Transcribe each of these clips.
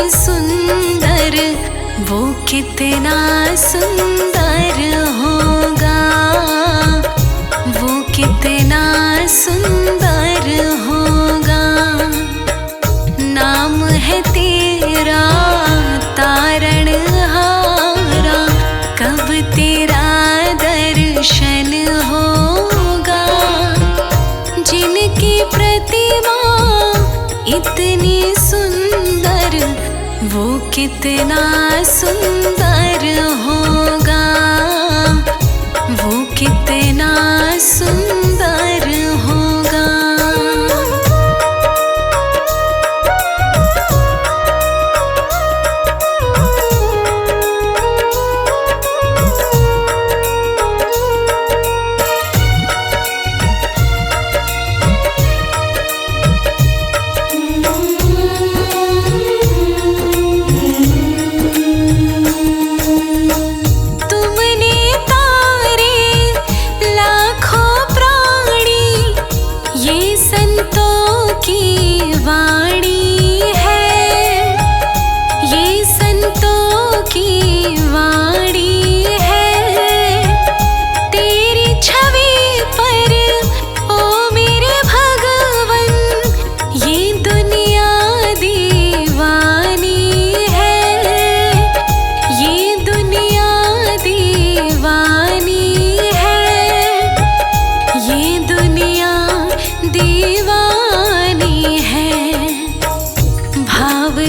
सुंदर, वो कितना सुंदर होगा, वो कितना सुंदर होगा। नाम है तेरा तारणहारा, कब तेरा दर्शन होगा। जिनकी प्रतिमा इतनी सुंदर, वो कितना सुंदर होगा, वो कितना सुंदर होगा।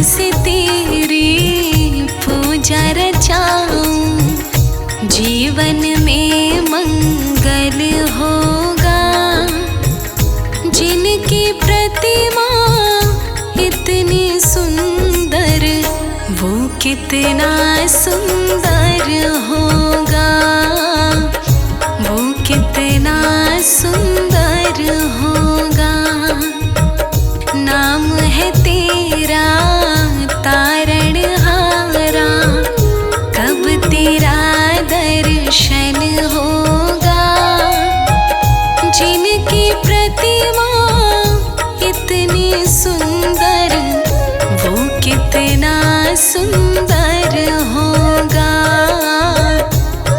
से तेरी पूजा रचाऊं, जीवन में मंगल होगा। जिनकी प्रतिमा इतनी सुंदर, वो कितना सुंदर होगा, वो कितना सुंदर होगा। नाम है तेरा तारणहारा, कब तेरा दर्शन होगा। जिनकी प्रतिमा इतनी सुंदर, वो कितना सुंदर होगा,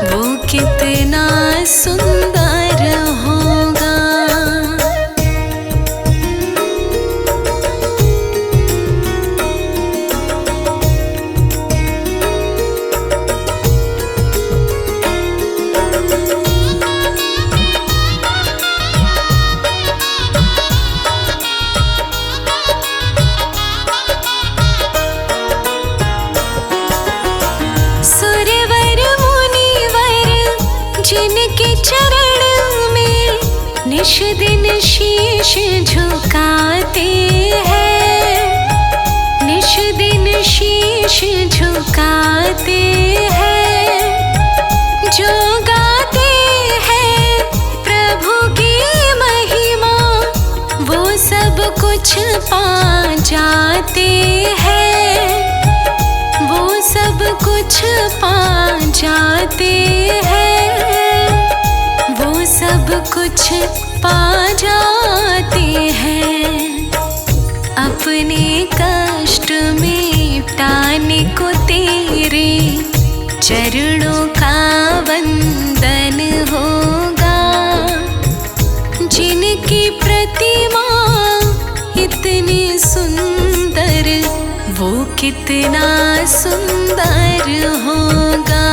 वो कितना सुंदर होगा। जिनके चरण में निश दिन शीश झुकाते हैं, निश दिन शीश झुकाते हैं। जो गाते हैं प्रभु की महिमा, वो सब कुछ पा जाते हैं, वो सब कुछ पा जाते हैं, वो सब कुछ पा जाते हैं। अपने कष्ट मिटाने को तेरे चरणों का वंदन होगा। जिनकी प्रतिमा इतनी सुंदर, वो कितना सुंदर होगा,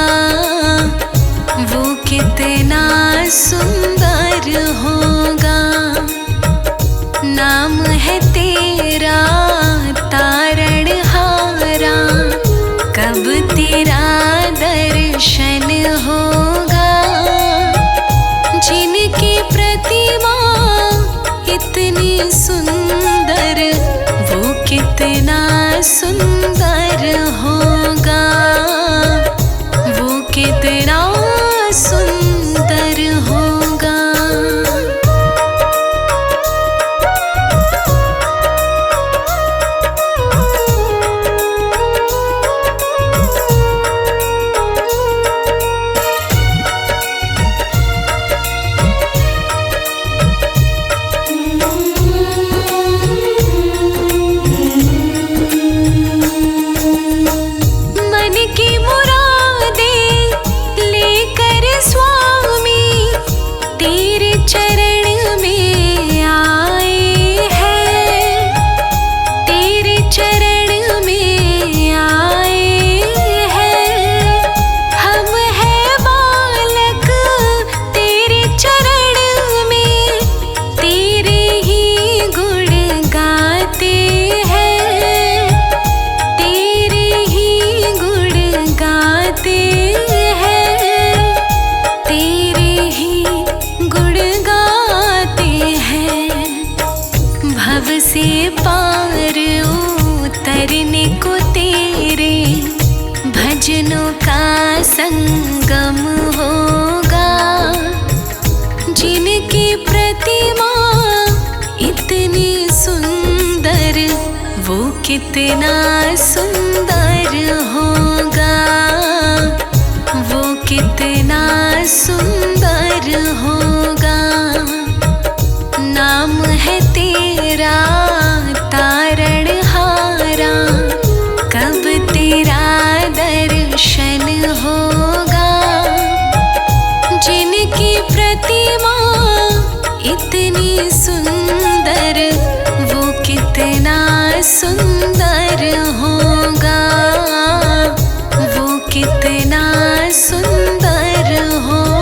वो कितना सुंदर होगा। नाम है तेरा तारणहारा, कब तेरा दर्शन होगा। जिनकी प्रतिमा इतनी सुंदर, वो कितना सुंदर होगा, वो कितना सुंदर हो। चरण में आए हैं, तेरे चरण में आए हैं। हम हैं बालक तेरे चरण में, तेरे ही गुण गाते हैं, तेरे ही गुण गाते हैं, तेरे ही गुण गाते हैं। भव से पार उतरने को तेरे भजनों का संगम होगा। जिनकी प्रतिमा इतनी सुंदर, वो कितना सुंदर होगा, वो कितना सुंदर होगा। नाम है तेरा तारणहारा, कब तेरा दर्शन होगा। जिनकी प्रतिमा इतनी सुंदर, वो कितना सुंदर होगा, वो कितना सुंदर होगा।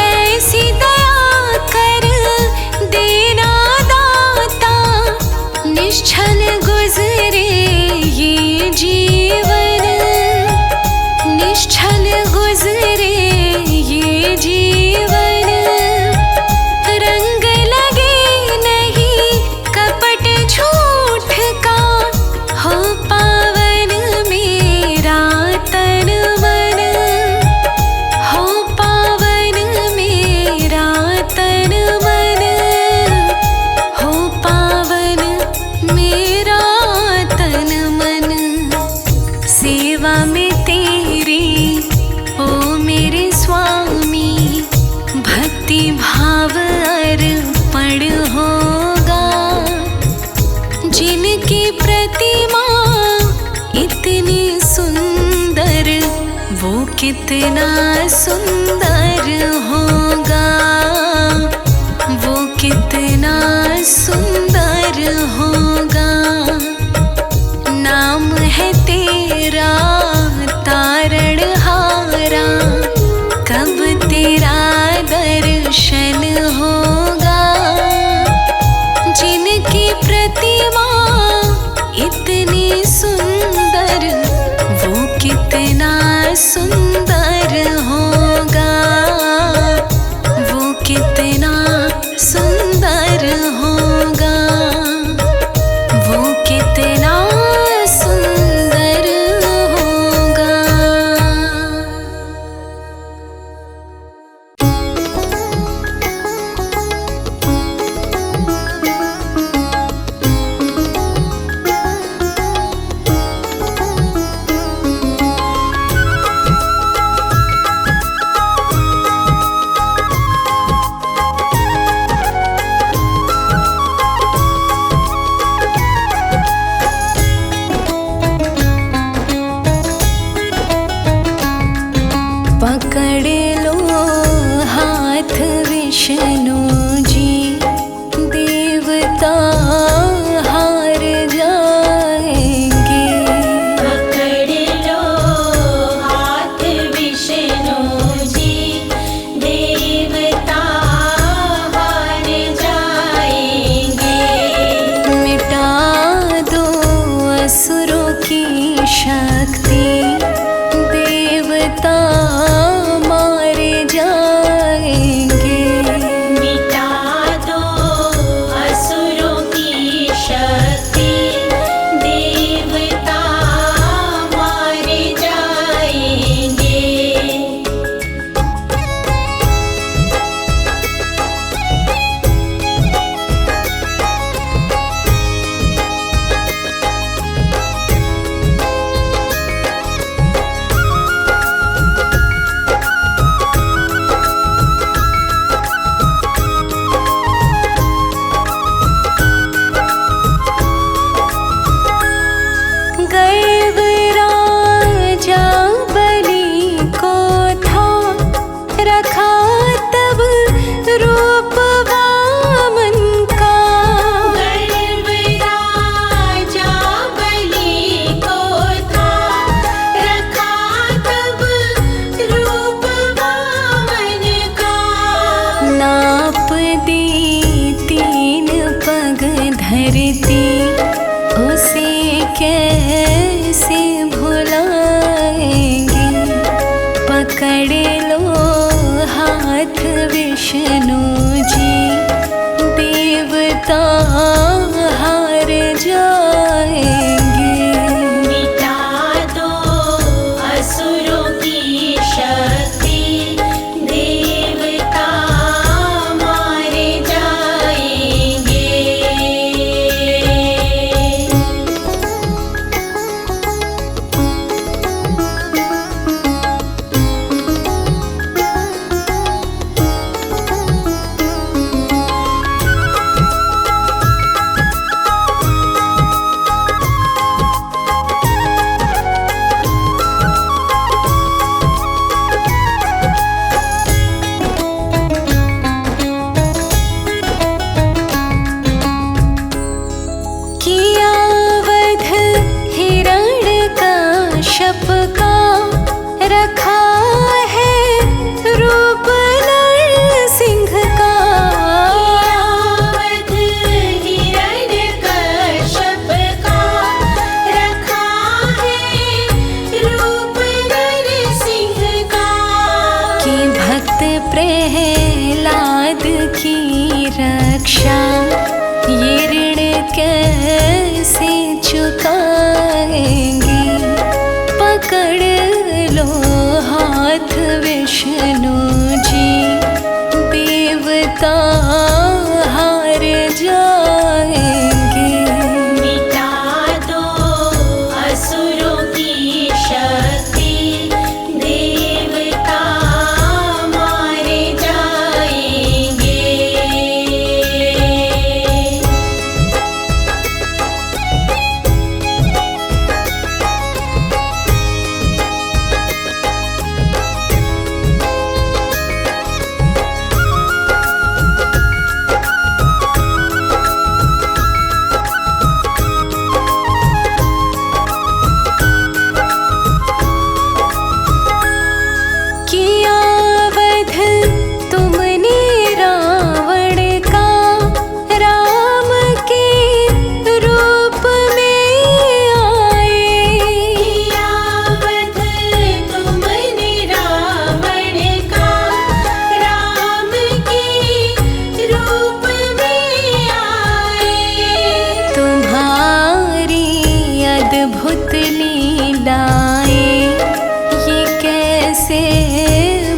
ऐसी दया कर देना दाता, निश्चल गुजरे ये जीवन, निश्चल गुजरे ये जीवन। रंग लगे नहीं कपट झूठ का, हो पावन मेरा तन मन, हो पावन मेरा तन मन, हो पावन मेरा तन मन। सेवा में तेरी ओ मेरे स्वामी, भक्ति भाव अर्पण होगा। जिनकी प्रतिमा इतनी सुंदर, वो कितना सुंदर होगा, वो कितना सुंदर होगा। नाम है तेरा तारणहारा, कब तेरा दर्शन होगा। जिनकी प्रतिमा इतनी सुंदर, वो कितना सुंदर होगा, वो कितना सुंदर होगा, वो कितना सुंदर होगा। रक्षा ये ऋण कैसे चुकाएंगे। पकड़ लो हाथ विष्णु जी, देवता हार जाएंगे। मिटा दो असुरों की शक्ति, देवता मारे जाएंगे। किया वध तुमने रावण का, राम के रूप में आए। किया वध तुमने रावण का, राम के रूप में आए। तुम्हारी अद्भुत लीलाएं ये कैसे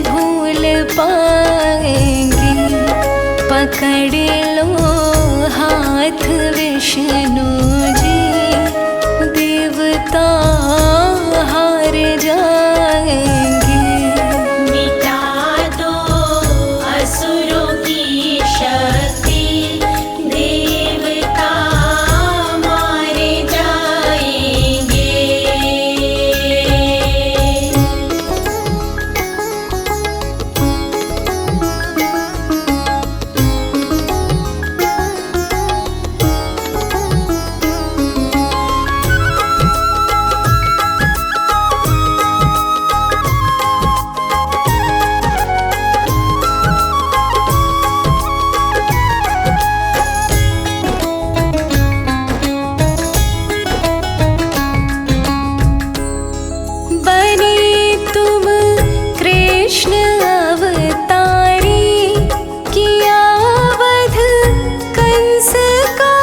भूल पाएंगे। पकड़ लो हाथ विष्णु जी, देवता हार जाएंगे। मिटा दो असुरों की शक्ति, देवता मारे जाएंगे। बने तुम कृष्ण अवतारी, किया वध कंस का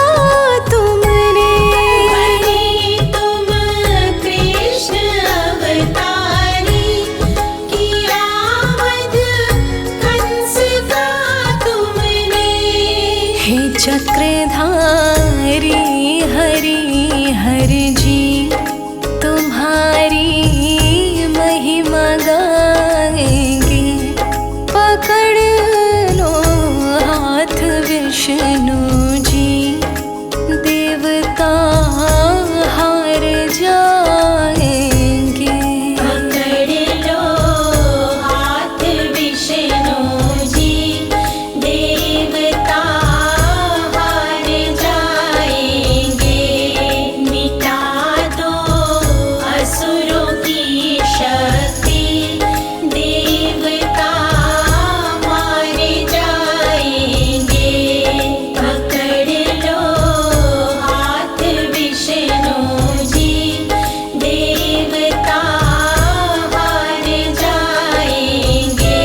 तुमने। बने तुम कृष्ण अवतारी, किया वध कंस का तुमने। हे चक्रधारी हरि हर जी, तुम्हारी महिमा गाएंगे। पकड़ लो हाथ विष्णु जी, देवता हार जाएंगे। पकड़ लो हाथ विष्णु जी, देवता हार जाएंगे। मिटा दो असुरों की शक्ति, देवता मारे जाएंगे। पकड़ लो हाथ विष्णु जी, देवता हार जाएंगे।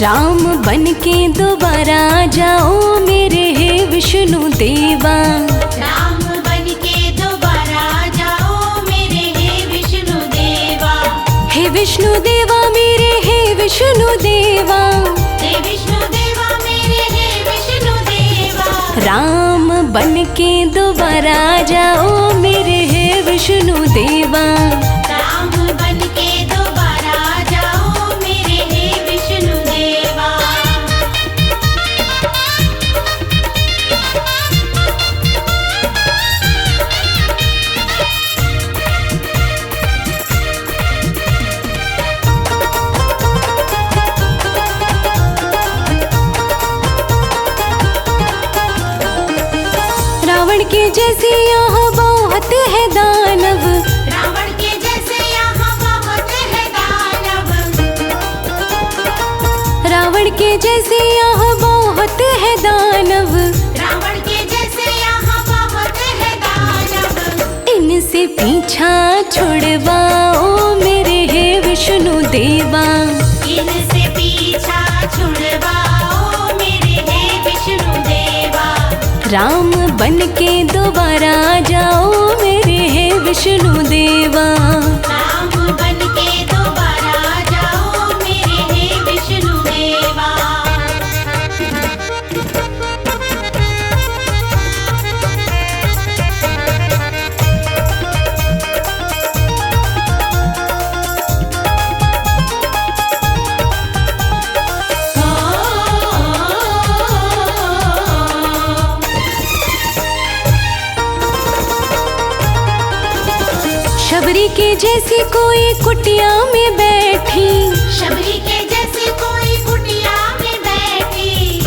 राम बन के दोबारा जाओ मेरे हे विष्णु देवा। राम बन के दोबारा जाओ मेरे हे विष्णु देवा। हे विष्णु देवा मेरे हे विष्णु देवा। हे विष्णु देवा मेरे हे विष्णु देवा। राम बन के दोबारा जाओ मेरे हे विष्णु देवा। राम बन के दोबारा जाओ मेरे हे विष्णु देवा। रावण रावण के जैसे यहाँ बहुत है दानव, रावण के जैसे यहाँ बहुत है दानव, रावण के जैसे यहाँ बहुत है दानव, रावण के जैसे यहाँ बहुत है दानव। इनसे पीछा छुड़वाओ मेरे हे विष्णु देवा, इनसे पीछा छुड़वाओ मेरे हे विष्णु देवा। राम बन के दोबारा जाओ मेरे हे विष्णु देवा। राम बन के दोबारा जाओ मेरे हे विष्णु देवा। शबरी के जैसी कोई कुटिया में बैठी, शबरी के जैसी कोई कुटिया में बैठी,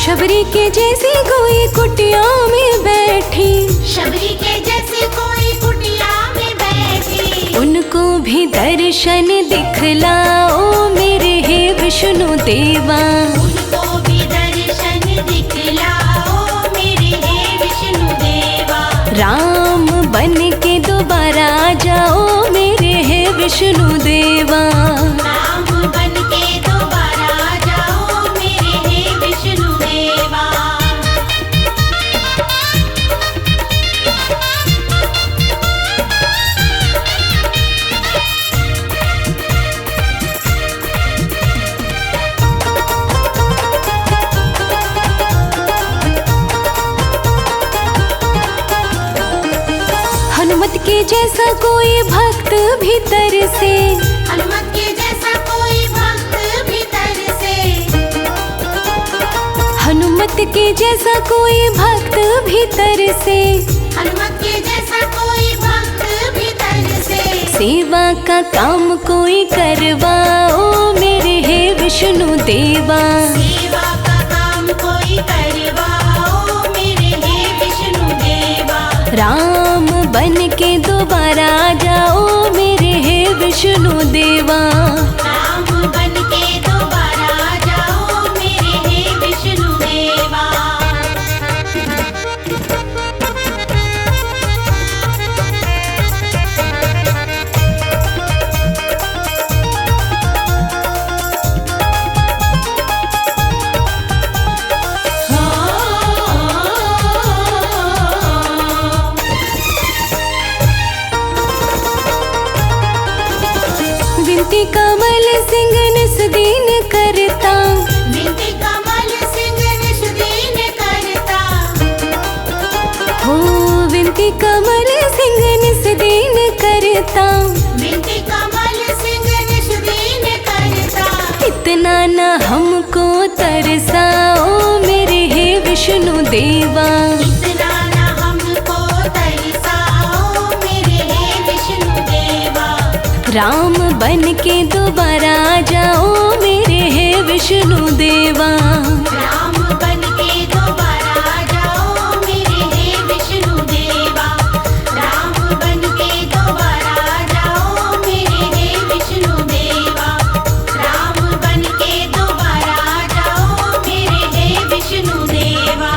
शबरी के जैसी कोई कुटिया में बैठी, शबरी के जैसी कोई कुटिया में बैठी। उनको भी दर्शन दिखलाओ मेरे हे विष्णु देवा। उनको भी दर्शन दिखलाओ मेरे हे विष्णु देवा। राम बन के दोबारा जाओ मेरे हे विष्णु देवा। राम बन के दोबारा जाओ मेरे हे विष्णु देवा। हनुमत के जैसा कोई भक्त भीतर से, हनुमत के जैसा कोई भक्त भीतर से, हनुमत के जैसा कोई भक्त भीतर से, हनुमत के जैसा कोई भक्त भीतर से। सेवा का काम कोई करवाओ मेरे हे विष्णु देवा। सेवा का काम कोई करवाओ मेरे हे विष्णु देवा। राम बन के दोबारा जाओ मेरे हे विष्णु देवा। राम बन के दोबारा जाओ मेरे हे विष्णु देवा। विनती कमल सिंह निस दीन करता, विनती कमल सिंह निस दीन करता, हो विनती कमल सिंह निस दीन करता। विनती कमल सिंह निस दीन करता। इतना न हमको तरसाओ मेरे हे विष्णु देवा। इतना न हमको तरसाओ मेरे हे विष्णु देवा। राम बन के दोबारा जाओ मेरे हे विष्णु देवा। राम बन के दोबारा जाओ मेरे हे विष्णु देवा। राम बन के दोबारा जाओ मेरे हे विष्णु देवा। राम बन के दोबारा जाओ मेरे हे विष्णु देवा।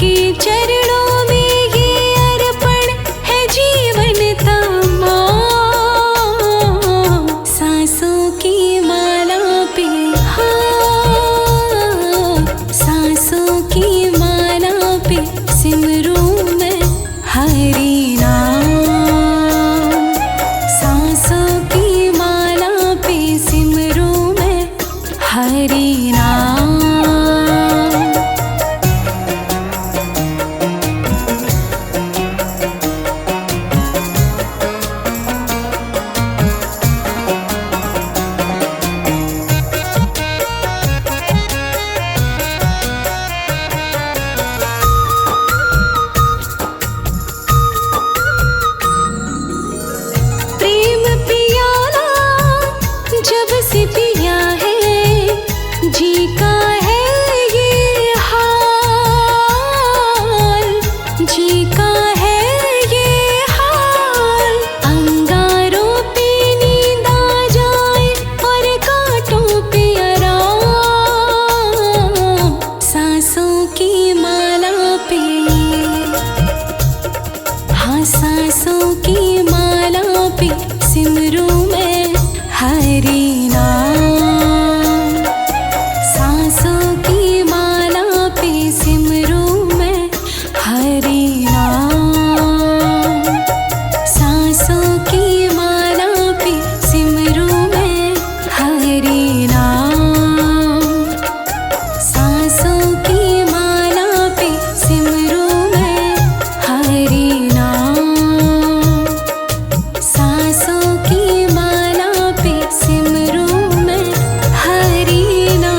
के चरणों में ये अर्पण है जीवन तमाम। सांसों की माला पे, हाँ, सांसों की माला पे सिमरूं मैं हरि नाम। सांसों की माला पे सिमरूं मैं हरि नाम। प्रेम पियाला जब से पिया है, जी का है ये हाल, जी का है ये हाल। अंगारों पे नींद आ जाए और कांटों पे आराम। सांसों की माला पे, हाँ, सांसों की माला पे सिमरूं मैं हरि नाम। सांसों की माला पे सिमरूं मैं हरि नाम। सांसों की माला पे सिमरूं मैं हरि नाम। सांसों की माला पे सिमरूं मैं हरि नाम। सांसों की माला पे सिमरूं मैं हरि नाम।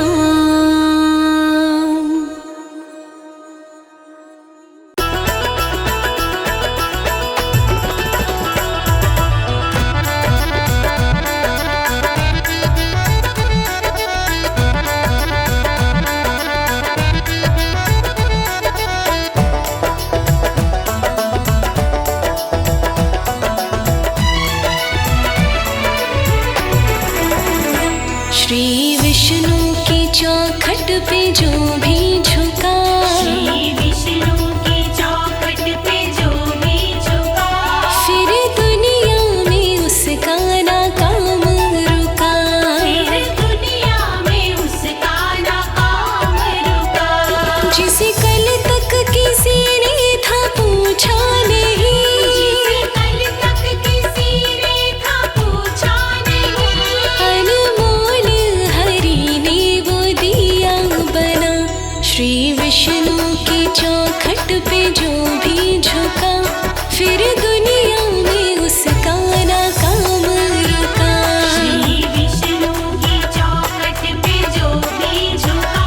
श्री विष्णु की चौखट पे जो भी झुका, श्री विष्णु की चौखट पे जो भी झुका, फिर दुनिया में उसका ना काम रुका। फिर दुनिया में उसका ना काम रुका। जिसे कल तक किसी ने था पूछा नहीं, जिसे कल तक किसी ने था पूछा नहीं, अनमोल हरि ने वो दिया बना। श्री विष्णु की चौखट पे जो भी झुका, फिर दुनिया में उसका ना काम रुका। श्री विष्णु की चौखट पे जो भी झुका,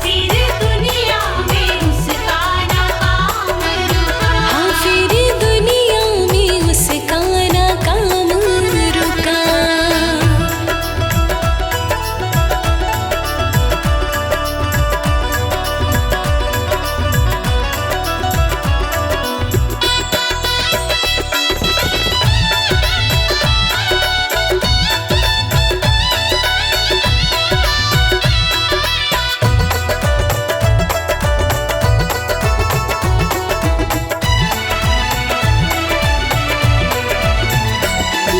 फिर दुनिया में उसका ना काम रुका। हाँ, फिर दुनिया में उसका ना काम रुका।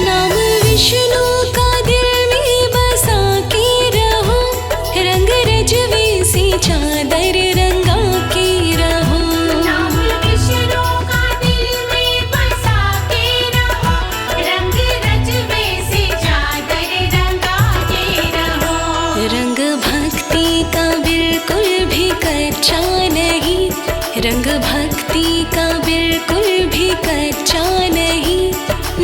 नाम विष्णु का दिल में बसा के रहो, रंग रजवे से चादर रंगा के रहो। नाम विष्णु का दिल में बसा के रहो, रंग रजवे से चादर रंगा के रहो। रंग भक्ति का बिल्कुल भी कच्चा नहीं, रंग भक्ति का बिल्कुल भी कच्चा नहीं।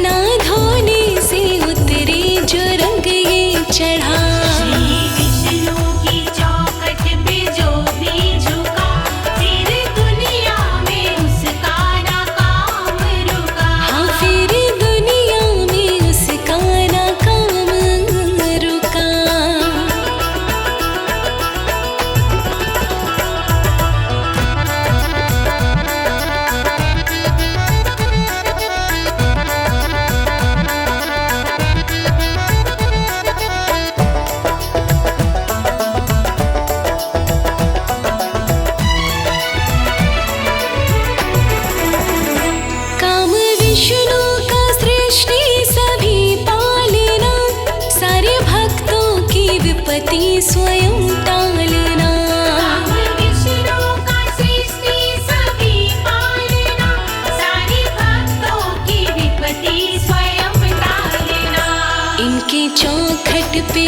ना धोने से उतरे जो रंग ये चढ़ा। श्री विष्णु की चौखट पे जो भी झुका, फिर दुनिया में उसका ना काम रुका। हाँ, फिर दुनिया में उसका ना काम रुका।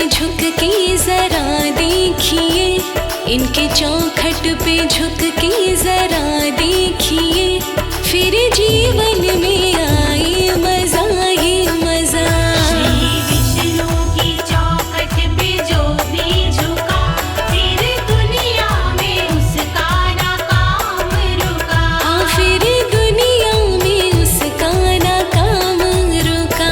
झुक के जरा देखिए, इनके चौखट पे झुक के जरा देखिए, फिर जीवन में आए मजा ही मजा। श्री विष्णु की चौखट पे जो भी झुका, फिर दुनिया में उसका ना काम रुका। हाँ, फिर दुनिया में उसका ना काम रुका।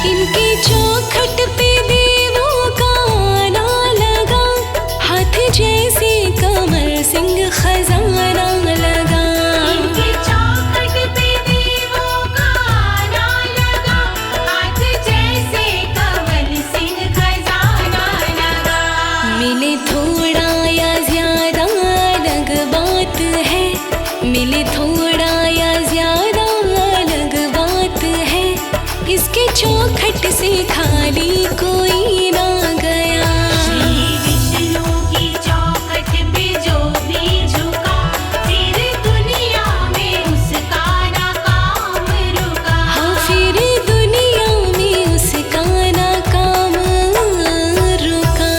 इनके चौखट पे देवों का आना लगा, हाथ जैसे कमर सिंह खजाना लगा। इनके चौखट पे देवों का आना लगा, हाथ जैसे कमल सिंह खजाना लगा। मिले थोड़ा या ज्यादा अलग बात है, मिले थोड़ा या ज्यादा अलग बात है, इसके चौखट से खाली कोई ना गया। श्री विष्णु की चौखट पे जो भी झुका, फिर दुनिया में उसका ना काम रुका। हाँ, फिर दुनिया में उसका ना काम रुका।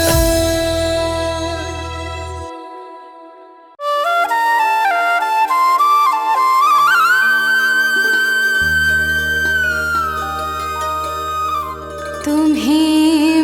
तुम्हें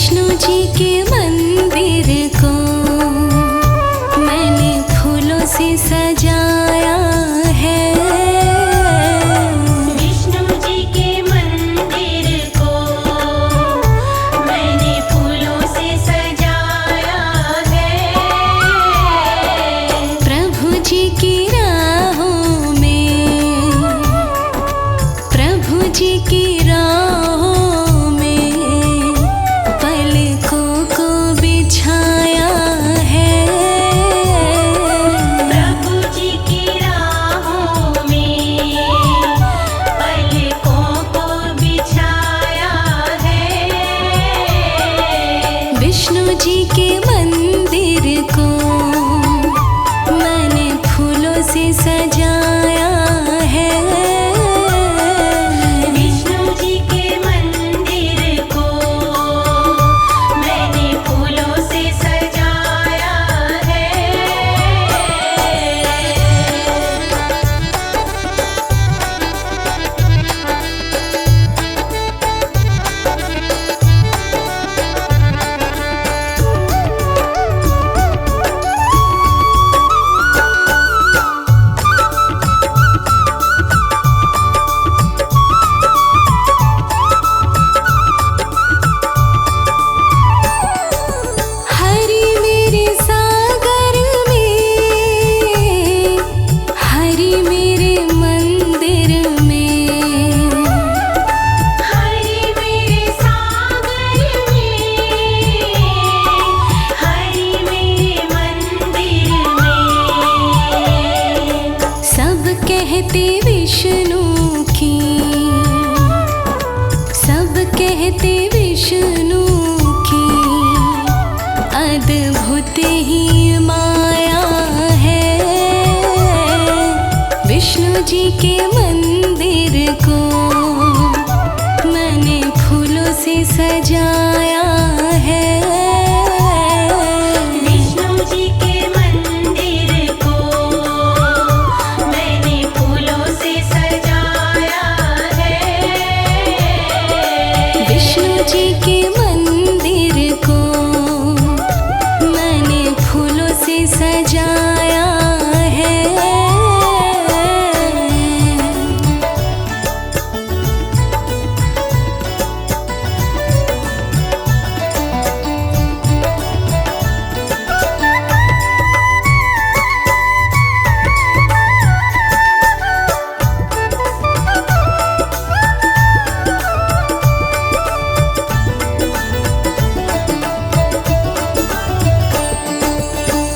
विष्णु जी के मंदिर को मैंने फूलों से सजाया है। विष्णु जी के मंदिर को मैंने फूलों से सजाया है। प्रभु जी की राहों में, प्रभु जी की राहों में पलकों को बिछाया है। प्रभु जी की राहों में पलकों को बिछाया है। विष्णु जी के मंदिर को मैंने फूलों से सजाया है। विष्णु जी के मंदिर को मैंने फूलों से सजाया है। हरि मेरे सागर में, हरि मेरे मंदिर में, हरि मेरे सागर में, हरि मेरे मंदिर में। सब कहते विष्णु की, सब कहते विष्णु की अद्भुत ही माया है। विष्णु जी के मंदिर को मैंने फूलों से सजाया है। विष्णु जी के मंदिर को मैंने फूलों से सजाया है। विष्णु जी के मंदिर को मैंने फूलों से सजाया है।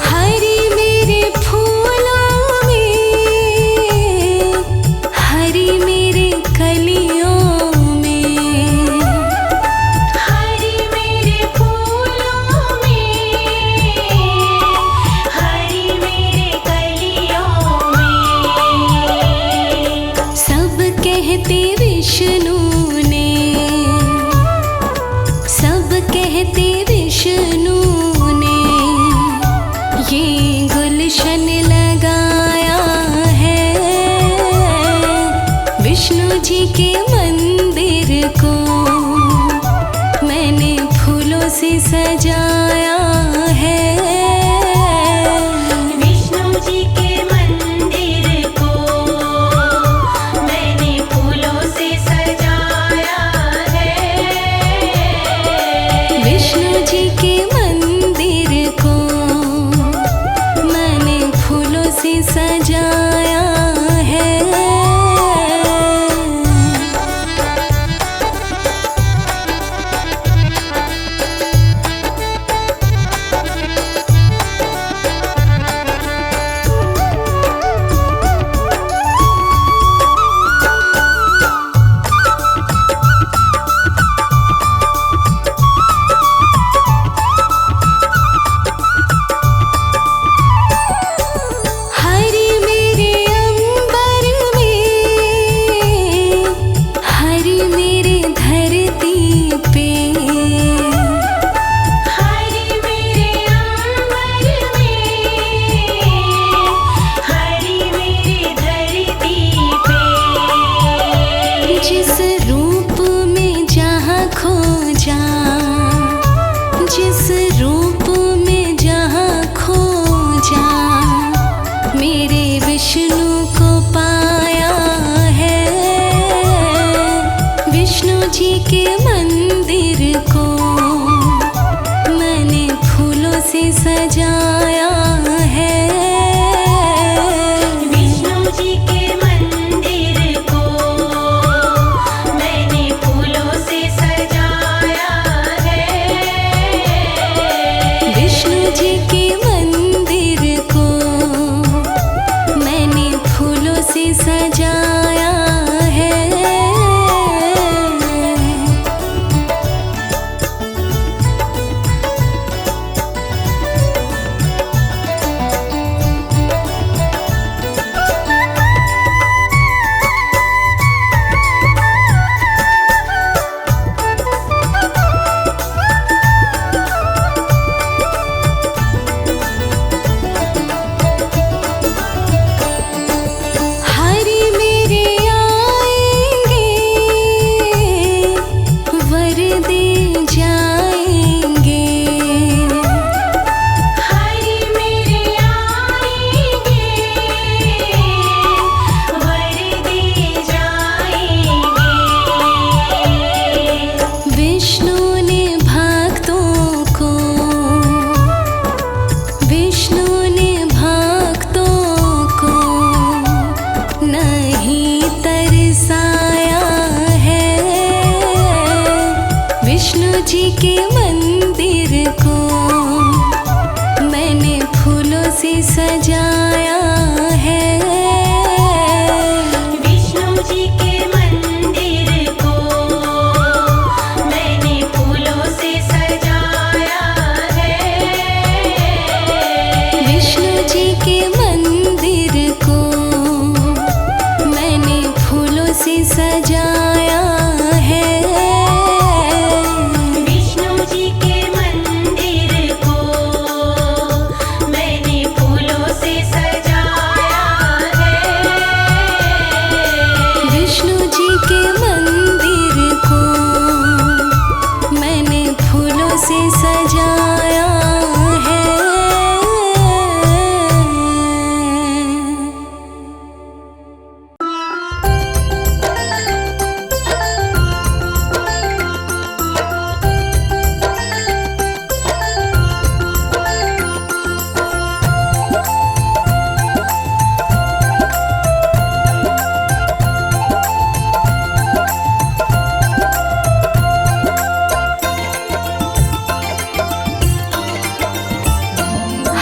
हरि मेरे फूलों में, हरि मेरे कलियों में, हरि मेरे फूलों में, हरि मेरे कलियों में। सब कहते विष्णु ने, सब कहते विष्णु ने ये गुलशन लगाया है। विष्णु जी के मंदिर को मैंने फूलों से सजाया है। विष्णु जी के मंदिर को मैंने फूलों से सजाया है। विष्णु जी के मंदिर को मैंने फूलों से सजाया है। जी के मंदिर को मैंने फूलों से सजाया है। हरि मेरे आएंगे वर दे जाएंगे। हरि मेरे आएंगे वर दे जाएंगे। विष्णु ने भक्तों को नहीं तरसाया है। विष्णु जी के मंदिर को मैंने फूलों से सजाया है। विष्णु जी के मंदिर को मैंने फूलों से सजाया है। विष्णु जी के मंदिर को मैंने फूलों से सजाया है। विष्णु जी के मंदिर को मैंने फूलों से सजाया है। विष्णु जी के मंदिर को मैंने फूलों से सजाया है।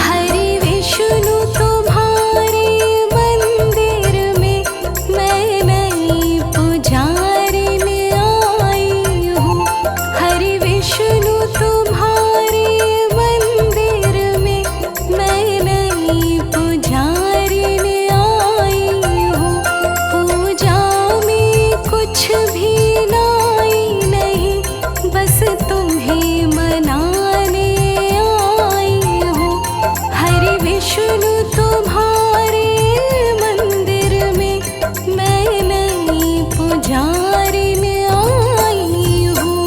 हरि विष्णु तुम्हारे मंदिर में मैं नई पुजारिन आई हूँ। हरि विष्णु तुम्हारे मंदिर में मैं नई पुजारिन आई हूँ। पूजा में कुछ भी लाई नहीं, बस तुम्हें मनाने आई हूँ। हरि विष्णु तुम्हारे मंदिर में मैं नई पुजारिन आई हूँ।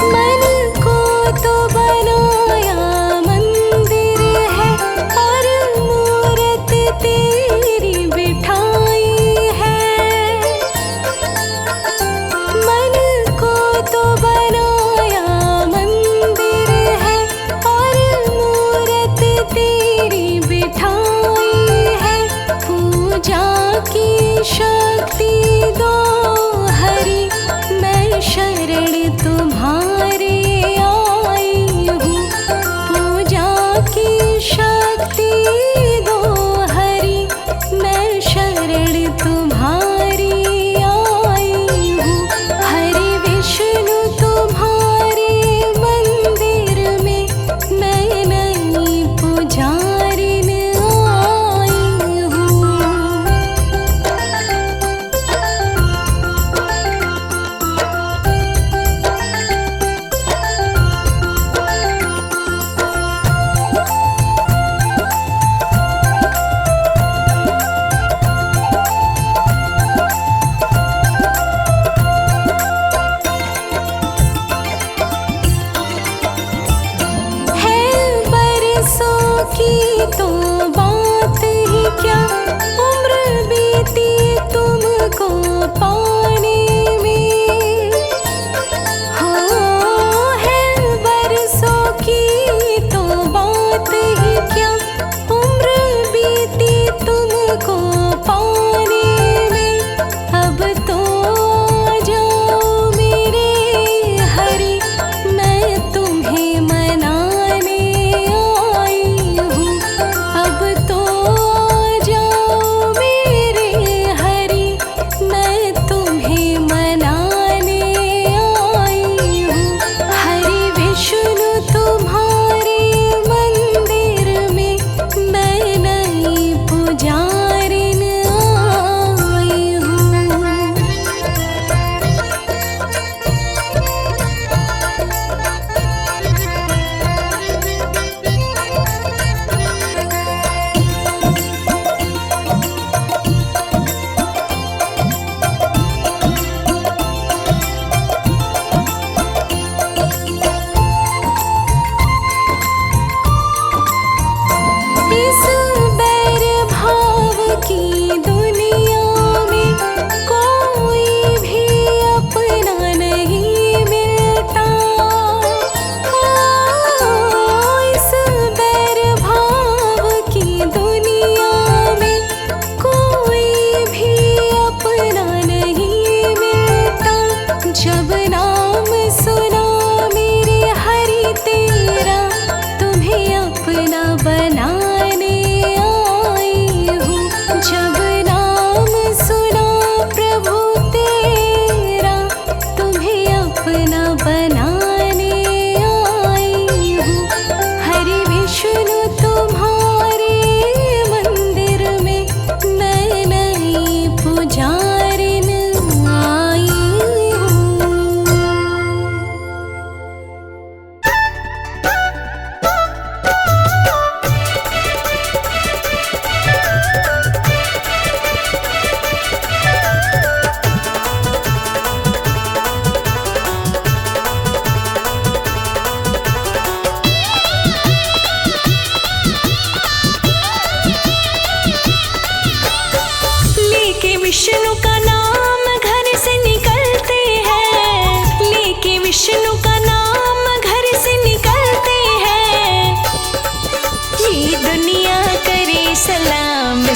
मन को तो बनाया मंदिर है और मूरत तेरी बिठाई है। मन को तो बनाया मंदिर है और मूरत तेरी बिठाई है। पूजा की शक्ति दो हरि, मैं शरण तुम्हारे आई हूँ। पूजा की शक्ति दो हरि, मैं शरण तुम्हारी आई हूँ। हरि विष्णु तुम्हारे मंदिर में मैं नई पुजारिन आई हूँ।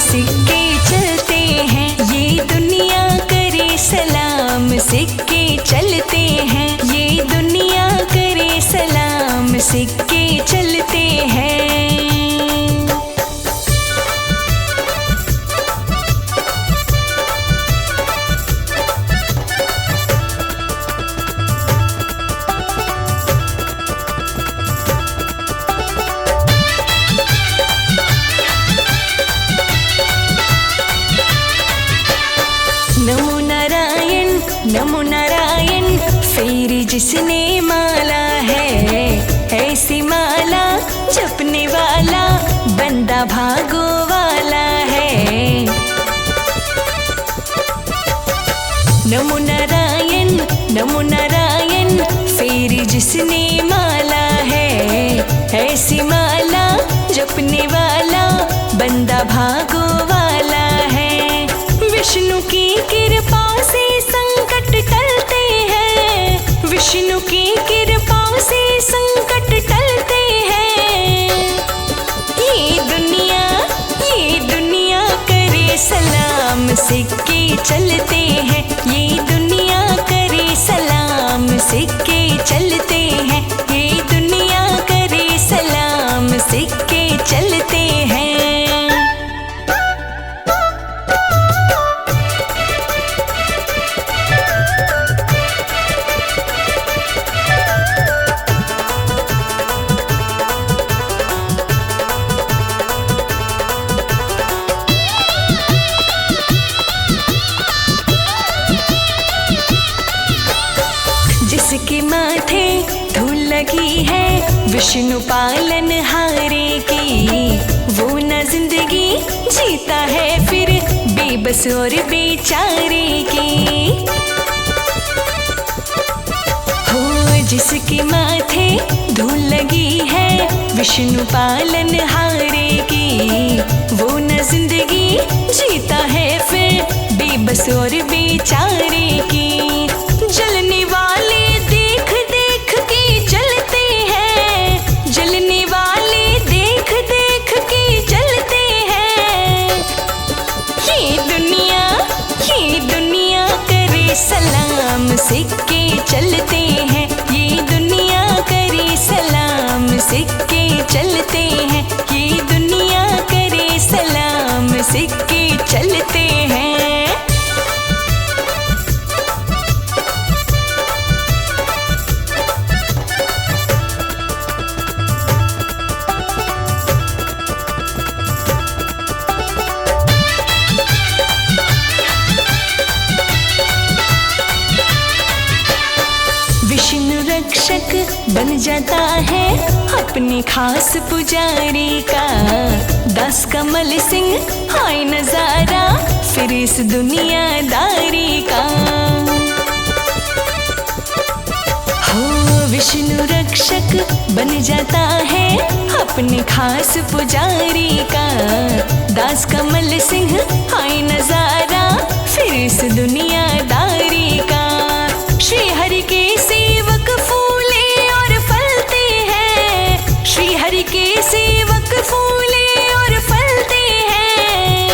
सिक्के चलते हैं, ये दुनिया करे सलाम। सिक्के चलते हैं, ये दुनिया करे सलाम। सिक्के चलते हैं। नमो नारायण, नमो नारायण, फिर जिसने माला है, ऐसी माला जपने वाला बंदा भागो वाला है। नमो नारायण, नमो नारायण, फिर जिसने माला है, ऐसी माला जपने वाला बंदा भागो वाला है। विष्णु की कृपा से संकट टलते हैं, विष्णु की कृपा से संकट टलते हैं। ये दुनिया करे सलाम। सिक्के चलते हैं, ये दुनिया करे सलाम। सिक्के चलते हैं, ये दुनिया करे सलाम। सिक्के चलते हैं। जिसके माथे धूल लगी है विष्णु पालन हारे की, वो न जिंदगी जीता है फिर बेबस और बेचारे की। हो जिसके माथे धूल लगी है विष्णु पालन हारे की, वो न जिंदगी जीता है फिर बेबस और बेचारे की। जलने वाले देख देख के जलते हैं, जलने वाले देख देख के जलते हैं। ये दुनिया करे सलाम। सिक्के चलते हैं, ये दुनिया करे सलाम। सिक्के चलते हैं, ये दुनिया करे सलाम। सिक्के चलते हैं। विष्णु रक्षक बन जाता है अपने खास पुजारी का। दास कमल सिंह हाय नजारा फिर इस दुनियादारी का। हो विष्णु रक्षक बन जाता है अपने खास पुजारी का। दास कमल सिंह हाय नजारा फिर इस दुनियादारी का। श्री हरि के सेवक फूले और फलते हैं, श्री हरि के सेवक फूले और फलते हैं।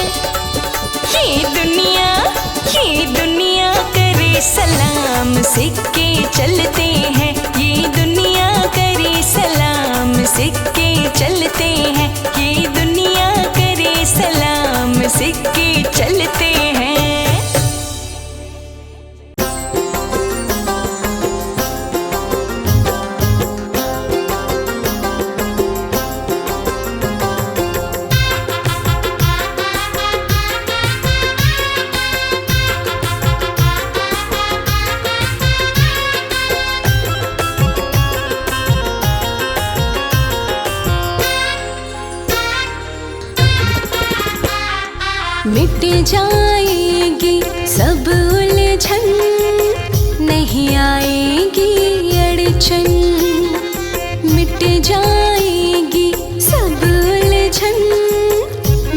ये दुनिया करे सलाम। सिक्के चलते हैं, ये दुनिया करे सलाम। सिक्के चलते हैं, ये दुनिया करे सलाम। सिक्के चलते हैं। मिट जाएगी सब उलझन, नहीं आएगी अड़चन। मिट जाएगी सब उलझन,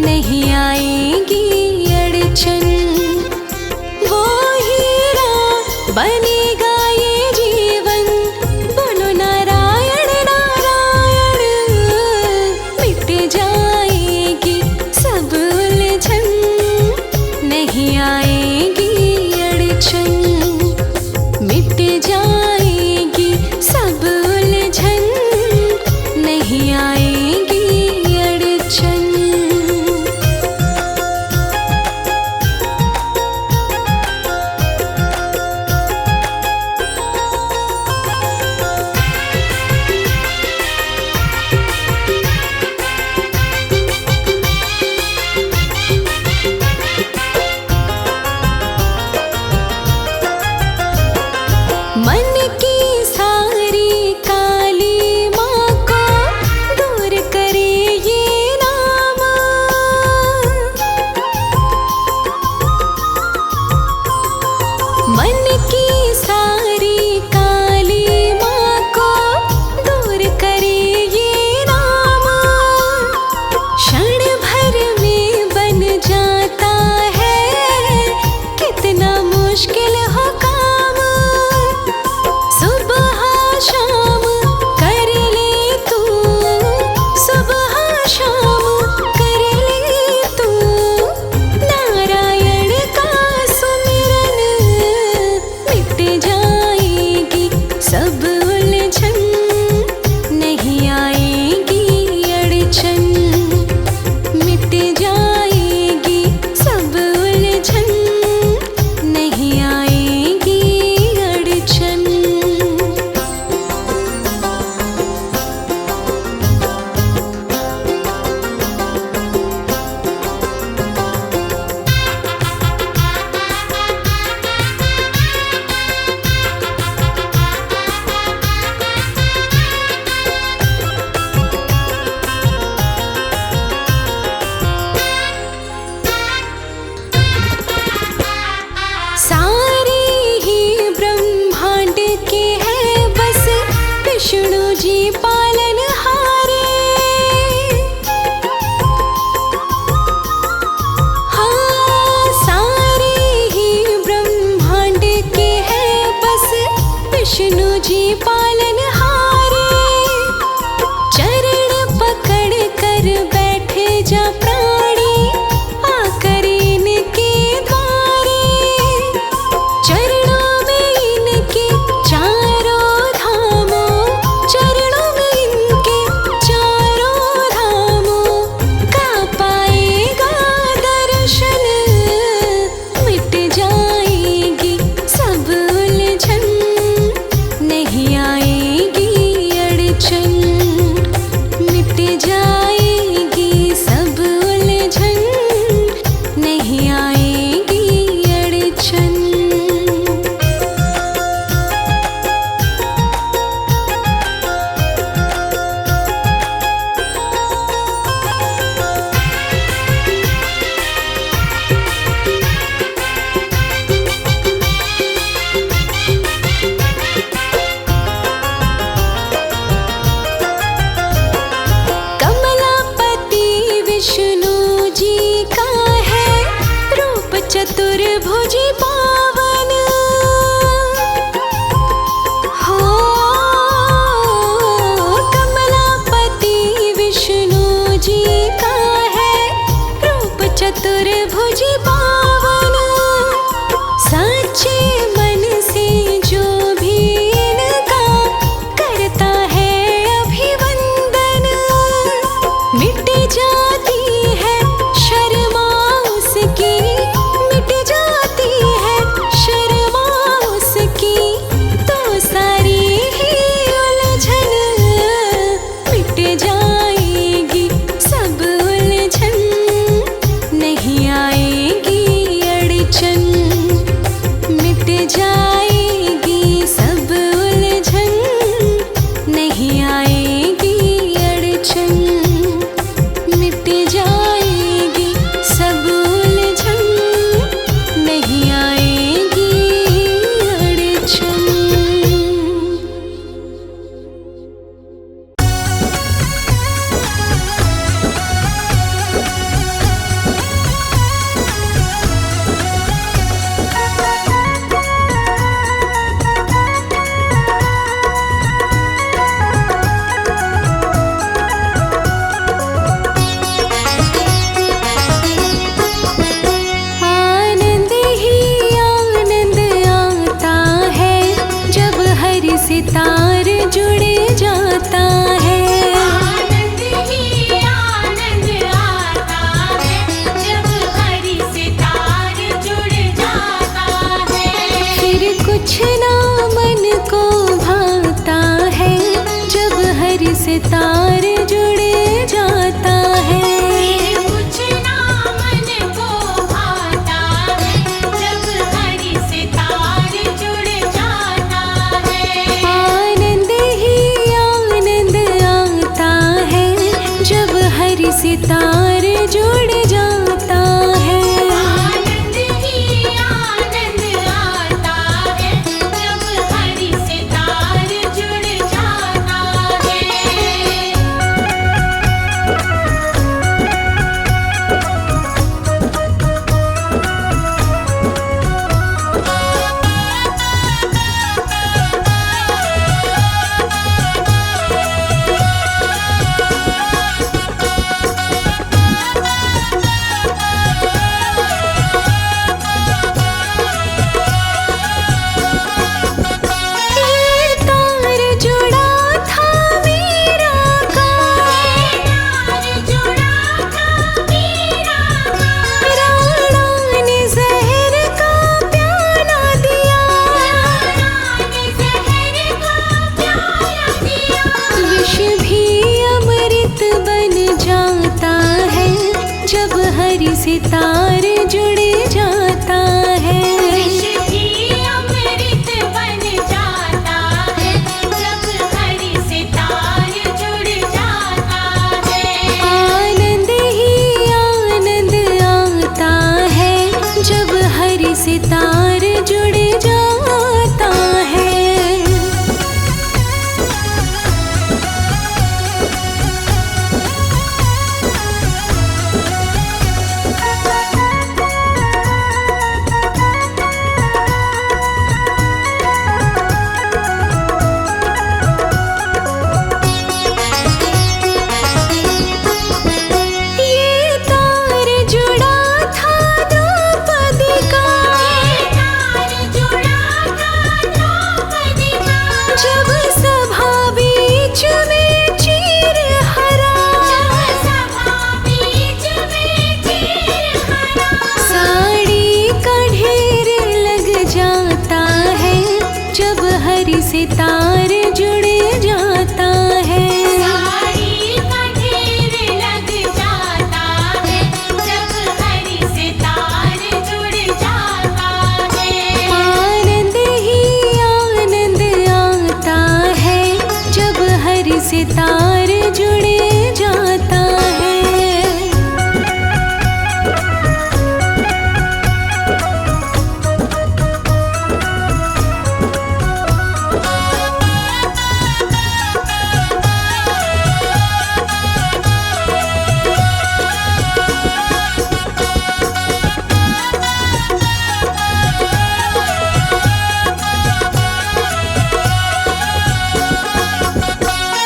नहीं आएगी अड़चन। वो हीरा बनेगा ये जीवन, बोलो नारायण नारायण। मिट जाएगी सब उलझन, मिट जाएगी सब उलझन, नहीं आएगी अड़चन। सारे ही ब्रह्मांड के हैं बस विष्णु जी पालनहारे। हाँ, सारे ही ब्रह्मांड के हैं बस विष्णु जी पालनहारे। चरण पकड़ कर बैठे जा प्राणी, आकर इनके द्वारे। चरणों में इनके चारों धामों, चरणों में इनके चारों धामों का पाएगा दर्शन। मिट जाएगी सब उलझन, नहीं आएगी अड़चन। मिट जाएगी सब उलझन, नहीं आएगी अड़चन। कमलापति विष्णु जी का है रूप चतुर्भुजी पावन। हो, कमलापति विष्णु जी का है रूप चतुर्भुजी पावन। सच्चे मन से जो भी इनका करता है अभिवंदन, मिट जाती है शर्मा उसकी, मिट जाती है शर्मा उसकी, तो सारी ही उलझन। मिट जाएगी सब उलझन, नहीं आएगी अड़चन। मिट जाएगी सब उलझन, नहीं आएगी अड़चन। मिट जाएगी सब उलझन, नहीं आएगी अड़चन। आनंद ही आनंद आता है जब हरि से तार जुड़ जाता है। आनंद ही आनंद आता है जब हरि से तार जुड़ जाता है। फिर कुछ ना मन को भाता है जब हरि से तार जुड़ जाता है। कुछ ना मन को भाता है जब हरि से तार जुड़ जाता है। आनंद ही आनंद आता है जब हरि से तार जुड़ जाता है। आनंद ही आनंद आता है जब हरि से तार जुड़ जाता है। हरि से तार जुड़ जाता है। विष भी अमृत बन जाता है जब हरि से तार जुड़ जाता है। आनंद ही आनंद आता है जब हरि से तार जुड़ जाता है। ये तार जुड़ा था द्रौपदी का, तार जुड़ा था द्रौपदी का, जब सभा बीच में चीर हरा। जब सभा बीच में चीर हरा। साड़ी का ढेर लग जाता है जब हरि से तार जुड़ जाता है। साड़ी का ढेर लग जाता है जब हरि से तार जुड़ जाता है। आनंद ही आनंद आता है जब हरि से तार जुड़ जाता है।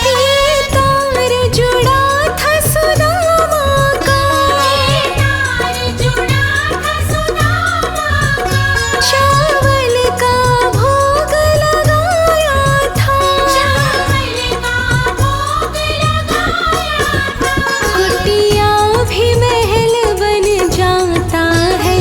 ये तार जुड़ा था सुदामा का, तार जुड़ा था सुदामा का, चावल का भोग लगाया था। चावल का भोग लगाया था। कुटिया भी महल बन जाता है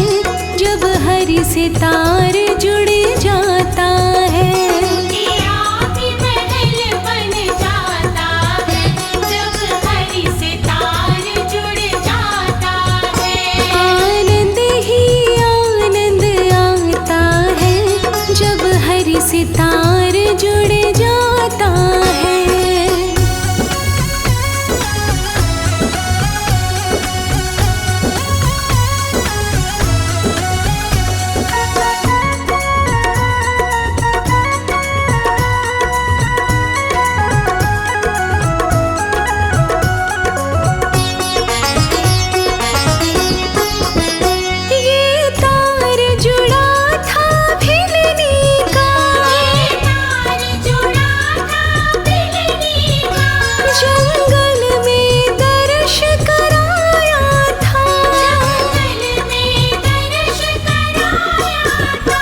जब हरि से तार जुड़ जाता है। कुटिया भी महल बन जाता है जब हरि से तार जुड़ जाता है। आनंद ही आनंद आता है जब हरि से तार जुड़ जाता है। ये तार जुड़ा था भिलनी का, तार जुड़ा था बिलनी का, जंगल में दर्श कराया था। जंगल में दर्श कराया था।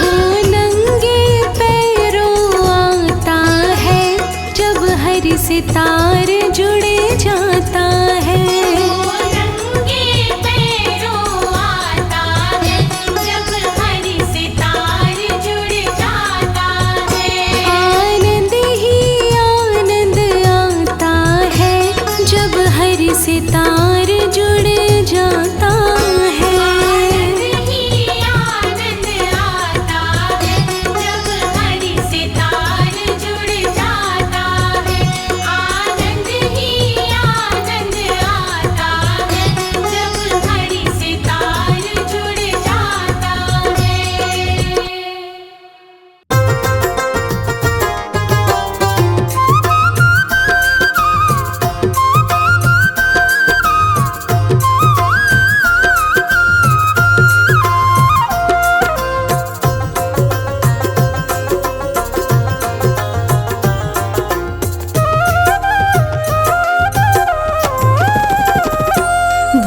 वो नंगे पैरों आता है जब हरि से तार जुड़ जाता है। वो नंगे पैरों आता है जब हरि से तार जुड़ जाता है। आनंद ही आनंद आता है जब हरि से तार जुड़ जाता है। आनंद ही आनंद आता है जब हरि से तार जुड़ जाता है। आनंद ही आनंद आता है जब हरि से तार जुड़ जाता है।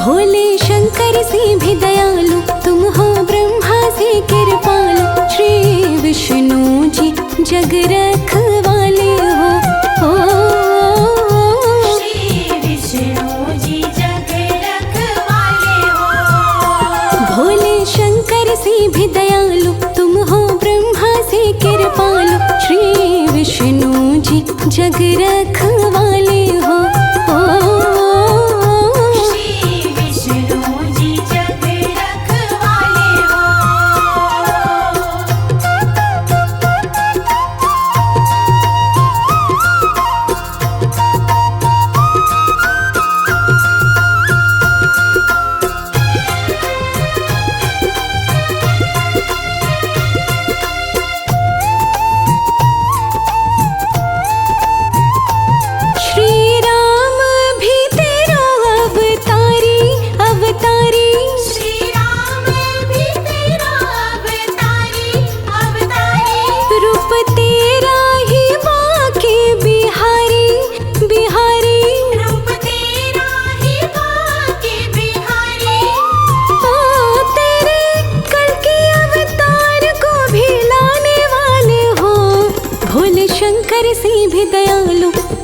भोले शंकर से भी दयालु तुम हो, ब्रह्मा से कृपालु, श्री विष्णु जी जग रखवाले हो। श्री विष्णु जी जग रखवाले हो। भोले शंकर से भी दयालु तुम हो, ब्रह्मा से कृपालु, श्री विष्णु जी जग रखवाले हो। श्री विष्णु जी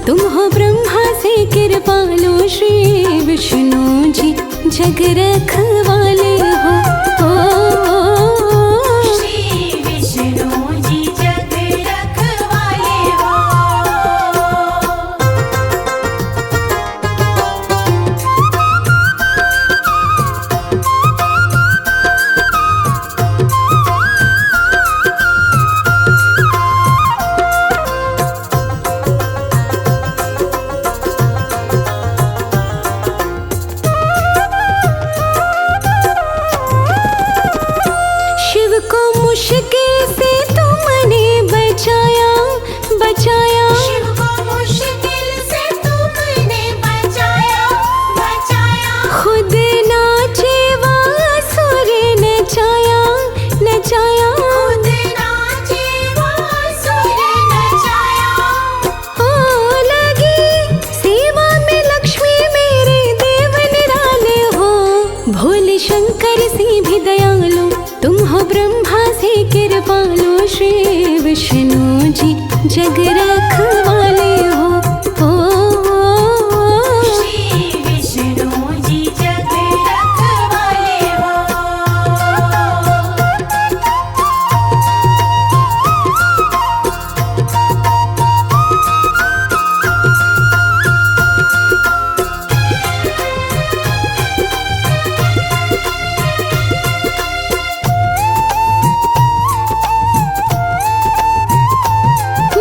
तुम हो ब्रह्मा से कृपालो श्री विष्णु जी जग रखवाले हो। श्री विष्णु जी जग रखवाले हो। शिव को मुश्किल से तुमने बचाया बचाया। शिव को मुश्किल से तुमने बचाया बचाया। खुद नाचे वासुर नचाया नचाया। खुद नाचे वासुर नचाया। हो लगी सेवा में लक्ष्मी मेरे देव निराले हो। भोले शंकर से भी दयालु तुम हो ब्रह्मा से कृपालो श्री विष्णु जी जग रखवाले हो। श्री विष्णु जी जग रखवाले हो।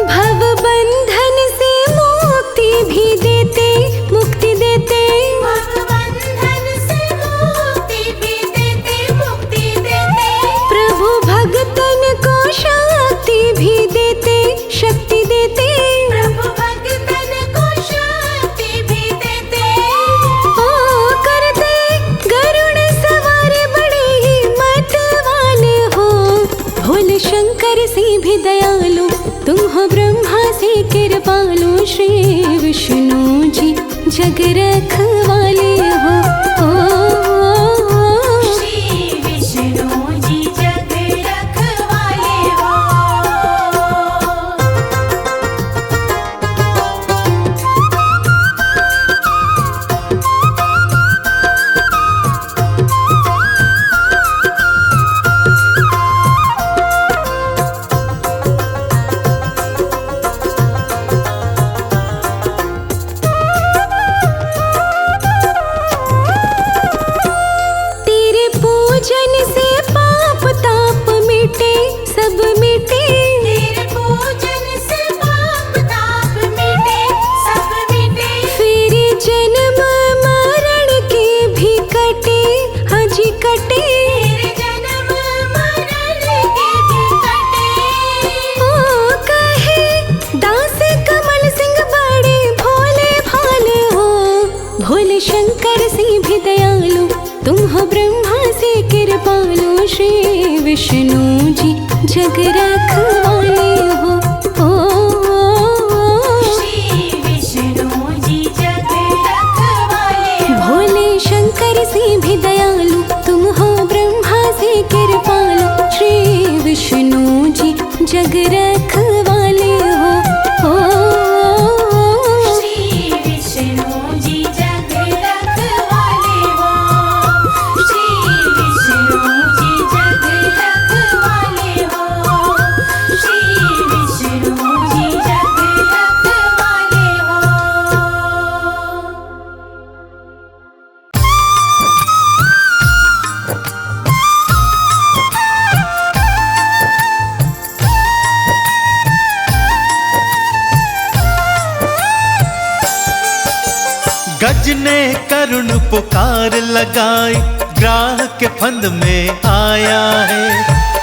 भव बंधन से मुक्ति भी देते मुक्ति देते। भवबंधन से मुक्ति भी देते मुक्ति देते। प्रभु भगतन को शक्ति भी देते शक्ति देते। प्रभु भगतन को शक्ति भी देते। ओ करते गरुड़ सवार बड़े ही मत वाले हो। भोले शंकर से भी दयालु तुम हो ब्रह्मा से कृपालो श्री विष्णु जी जग रखवाले हो। श्री विष्णु जी जग रखवाले हो। तेरे पूजन से पाप ताप मिटे सब मिटे। तेरे पूजन से पाप ताप मिटे सब मिटे। फिर जन्म मरण के भी कटे हाजी कटे। तेरे जन्म मरण के भी कटे। ओ कहे दास कमल सिंह बड़े भोले भाले हो। भोले शंकर से भी दयालु तुम हो ब्रह्मा से कृपालो श्री विष्णु जी जग रखवाले हो। श्री विष्णु जी जग रखवाले हो। भोले शंकर से भी दयालु तुम हो ब्रह्मा से कृपालो श्री विष्णु जी जग रखवाले हो। श्री विष्णु जी जग रखवाले हो। श्री विष्णु जी जग रखवाले हो। श्री विष्णु जी जग रखवाले हो। गज ने करुण पुकार लगाई ग्राह के फंद में आया है।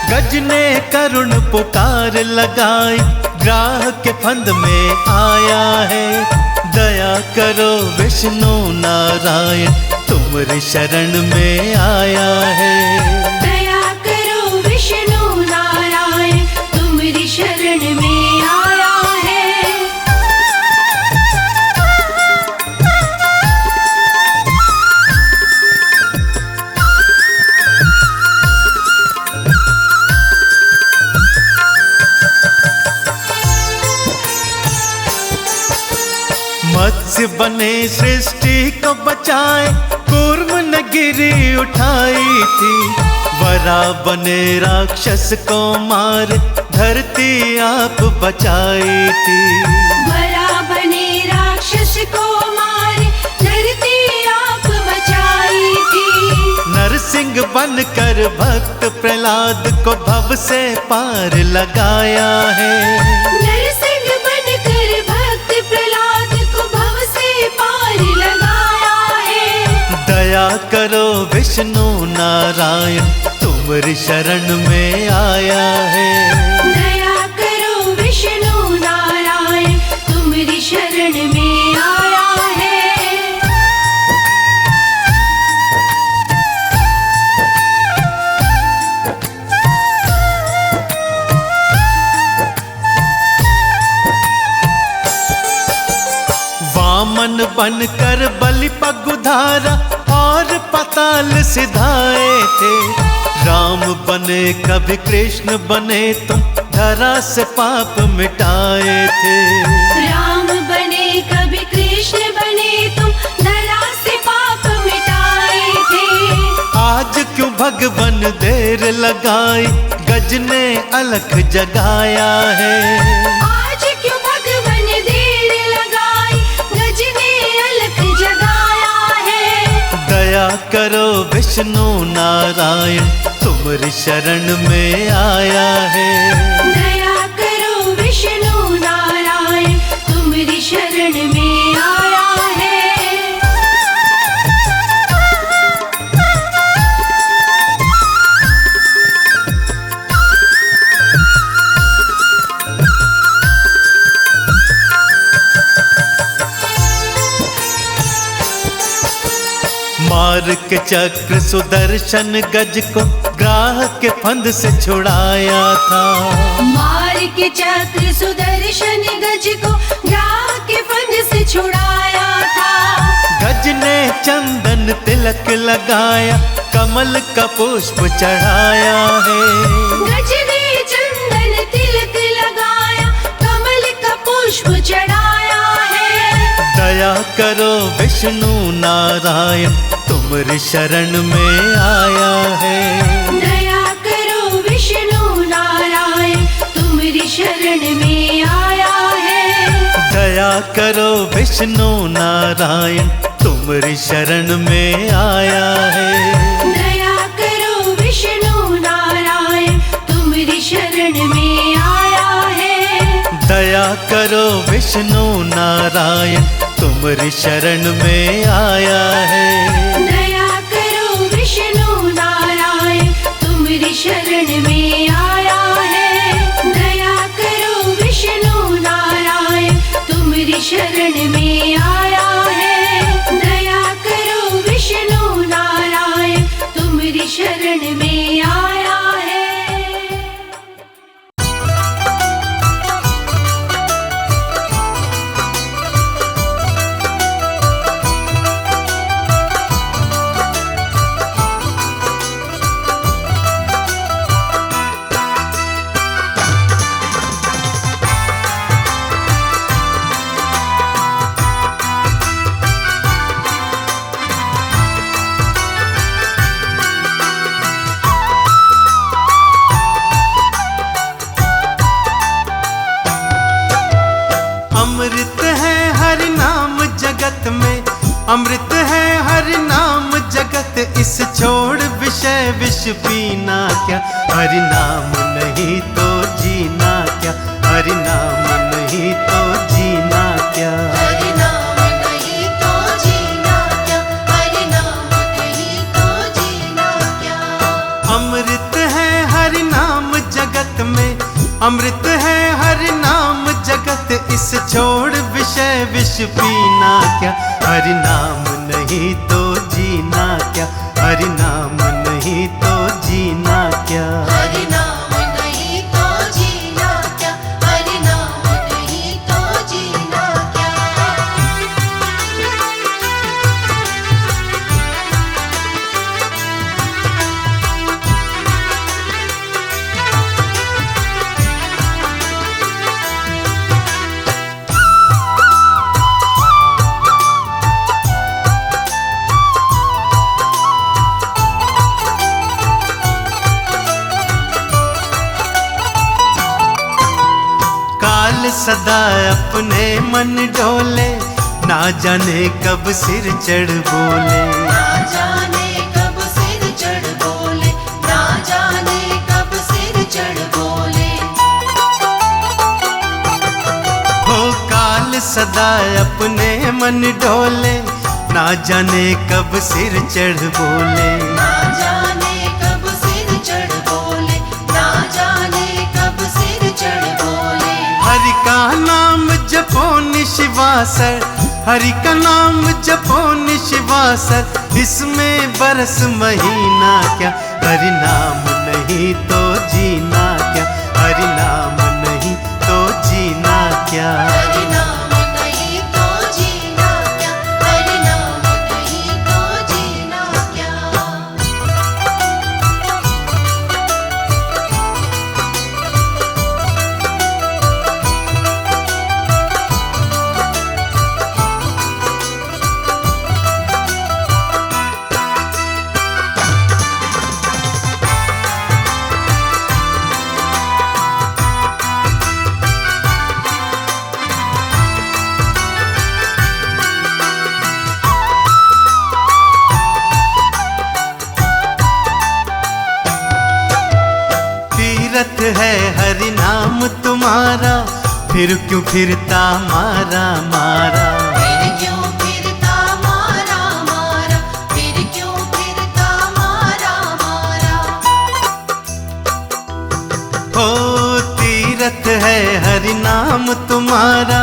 गज ने करुण पुकार लगाई ग्राह के फंद में आया है। दया करो विष्णु नारायण तुम्हारी शरण में आया है। दया करो विष्णु नारायण तुम्हारी शरण में आया है। मत्स्य बने सृष्टि को बचाए, कूर्म ने गिरी उठाई थी। वरा बने राक्षस को मार, धरती आप बचाई थी। वरा बने राक्षस को मार, धरती आप बचाई थी। नरसिंह बनकर भक्त प्रहलाद को भव से पार लगाया है। नरसिंह बनकर भक्त प्रहलाद को भव से पार लगाया है। दया करो विष्णु नारायण, तुम्हारी शरण में आया है। दया करो विष्णु नारायण, तुम्हारी शरण में आया है। वामन बनकर बलि पगुधारा और पाताल सिधाए थे। राम बने कभी कृष्ण बने, तुम धरा से पाप मिटाए थे। राम बने कभी कृष्ण बने, तुम धरा से पाप मिटाए थे। आज क्यों भगवन देर लगाई, गज ने अलख जगाया है। आज क्यों भगवन देर लगाई, गज ने अलख जगाया है। दया करो विष्णु नारायण, तुम्हारी शरण में आया है। दया करो विष्णु नारायण, तुम्हारी शरण में आया है। मार के चक्र सुदर्शन गज को ग्राह के फंद से छुड़ाया था। मार के चक्र सुदर्शन गज को ग्राह के फंद से छुड़ाया था। गज ने चंदन तिलक लगाया, कमल का पुष्प चढ़ाया है। गज ने चंदन तिलक लगाया, कमल का पुष्प चढ़ाया है। दया करो विष्णु नारायण, तुम्हारी शरण में आया है। दया करो विष्णु नारायण, तुम्हारी शरण में आया है। दया करो विष्णु नारायण, तुम्हारी शरण में आया है। दया करो विष्णु नारायण, तुम्हारी शरण में आया है। दया करो विष्णु नारायण, तुम्हारी शरण में आया है। दया करो विष्णु नारायण, तुम्हारी शरण में आया है। दया करो विष्णु नारायण, तुम्हारी शरण में आया है। दया करो विष्णु नारायण, तुम्हारी शरण में आया है। अमृत है हरि नाम जगत में, अमृत है हरि नाम जगत, इस छोड़ विषय विष पीना क्या। हरि नाम नहीं तो जीना क्या, हरि नाम नहीं तो जीना क्या। हरि नाम नहीं तो जीना क्या, हरि नाम नहीं तो जीना क्या। अमृत है हरि नाम जगत में, अमृत है हरि नाम जगत, इस छोड़ विषय विष पीना क्या। हरि नाम नहीं तो जीना क्या, हरि नाम नहीं तो जीना क्या। हरि नाम नहीं तो जीना क्या, हरि नाम नहीं तो जीना क्या। सदा अपने मन डोले, ना जाने कब सिर चढ़ बोले। ना जाने कब सिर चढ़ बोले, ना जाने कब सिर चढ़ बोले। हो काल सदा अपने मन डोले, ना जाने कब सिर चढ़ बोले। ना जाने कब सिर चढ़ बोले, ना जाने कब सिर चढ़ बोले। हरि का नाम जपो निशिवासर, हरि का नाम जपो निशिवासर, इसमें बरस महीना क्या, हरि नाम नहीं तो जीना क्या, हरि नाम नहीं तो जीना क्या। हरि नाम नहीं तो जीना क्या, हरि नाम नहीं तो जीना क्या। तीरथ है हरि नाम तुम्हारा, फिर क्यों फिरता मारा मारा। फिर क्यों फिरता मारा मारा, फिर क्यों फिरता मारा मारा। हो तीरथ है हरि नाम तुम्हारा,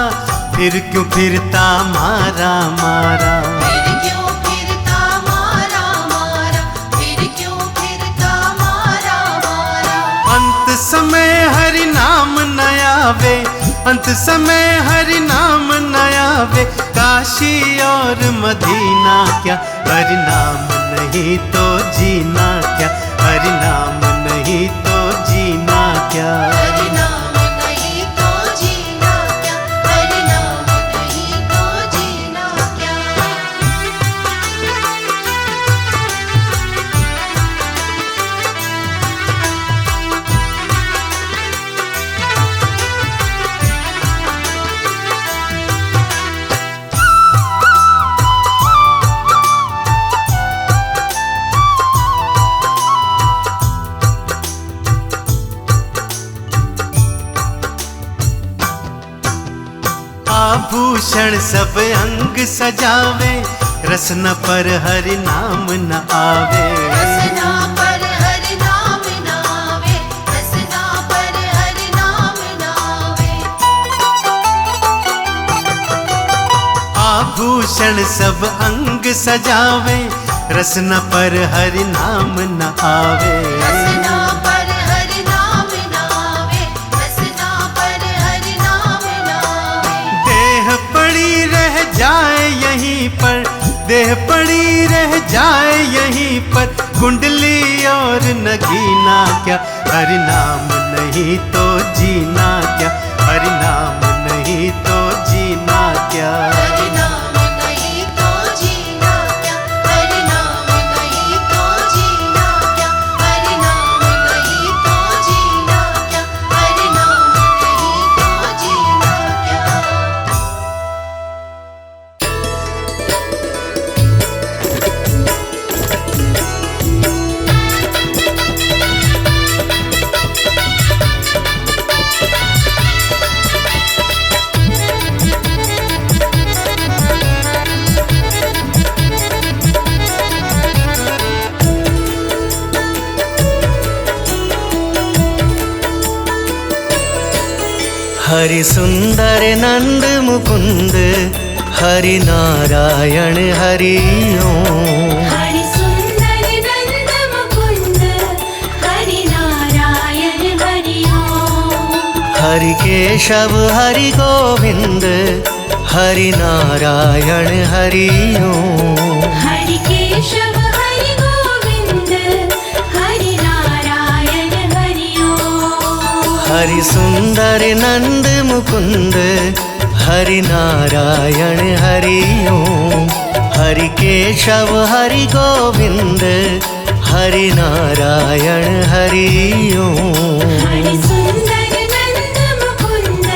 फिर क्यों फिरता मारा मारा। फिर क्यों फिरता मारा मारा, फिर क्यों फिरता मारा मारा। अंत समय हरि नाम न आवे, अंत समय हरि नाम न आवे, काशी और मदीना क्या, हरि नाम नहीं तो जीना क्या, हरि नाम नहीं तो जीना क्या। हरि नाम नहीं तो जीना क्या, हरि नाम नहीं तो जीना क्या। आभूषण सब अंग सजावे, रसना पर हरि नाम न आवे। रसना पर हरि नाम न आवे, रसना पर हरि नाम न आवे। आभूषण सब अंग सजावे, रसना पर हरि नाम न आवे। रसना पर हरि नाम न आवे, रसना पर हरि नाम न आवे। देह पड़ी रह जाए यहीं पर, देह पड़ी रह जाए यहीं पर, कुंडली और नगीना क्या, हरि नाम नहीं तो जीना क्या, हरि नाम नहीं तो जीना क्या। हरि नाम नहीं तो जीना क्या, हरि नाम नहीं तो जीना क्या, हरि नाम नहीं तो जीना क्या, हरि नाम नहीं तो जीना क्या। हरि सुंदर नंद मुकुंद, हरि नारायण हरि ओम। हरि सुंदर नंद मुकुंद, हरि नारायण हरि ओम। हरि केशव हरि गोविंद, हरि नारायण हरि ओम। हरि केशव हरि गोविंद, हरि नारायण हरि ओम। हरि सुंदर नंद मुकुंद, हरि नारायण हरि ओम। हरि केशव हरि गोविंद, हरि नारायण हरि ओम। हरि सुंदर नंद मुकुंद,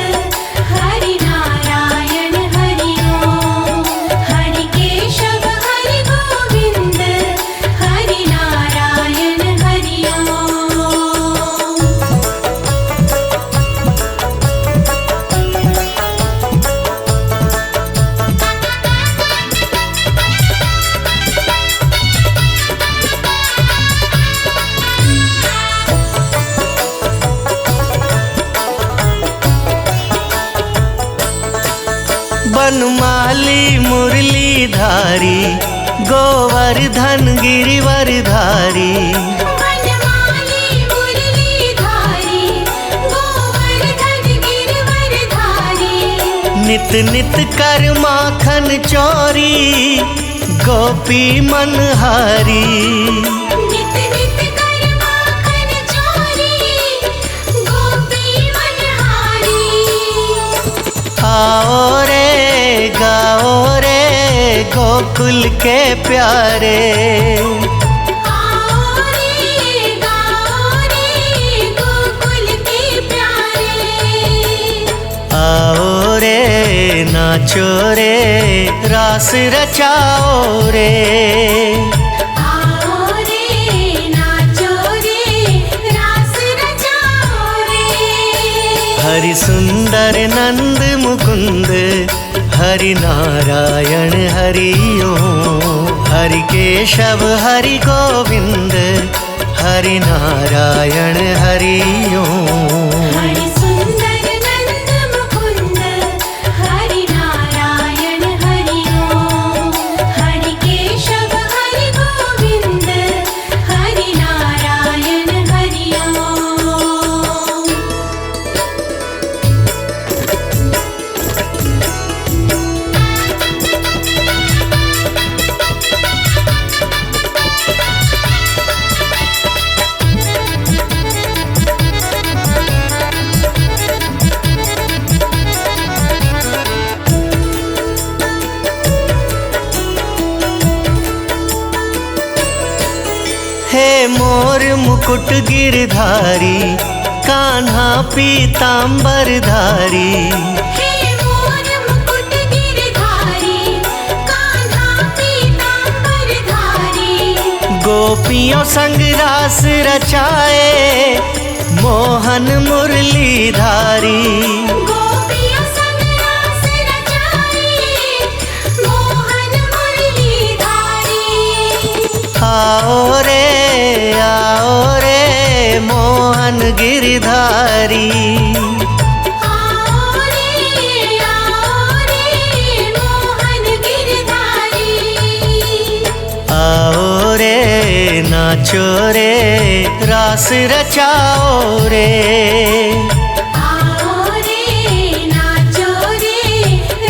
वनमाली मुरलीधारी गोवर्धन गिरिवरधारी वनमाली मुरलीधारी गोवर्धन गिरिवरधारी नित नित कर माखन चोरी गोपी मनहारी नित नित कर माखन चोरी गोपी मनहारी आओ रे गाओ रे गोकुल के प्यारे आओ रे गाओ रे गोकुल के प्यारे आओ रे नाचो रे रास रचाओ रे आओ रे नाचो रे रास रचाओ रे हरि सुंदर नंद मुकुंद हरि नारायण हरि ओम हरि केशव हरि गोविंद हरि नारायण हरि ओम हरि सुंदर नंद मुकुंद हरि नारायण हरि ओम हरि केशव हरि गोविंद हरि नारायण हरि ओम हे मोर मुकुट गिरधारी कान्हा पीतांबरधारी हे मोर मुकुट गिरधारी कान्हा पीतांबरधारी गोपियों संग रास रचाए मोहन मुरलीधारी गोपियों संग रास रचाए मोहन मुरलीधारी आओ रे मोहन गिरधारी आओ रे मोहन गिरधारी आओ रे नाचो रे रास रचाओ रे आओ रे नाचो रे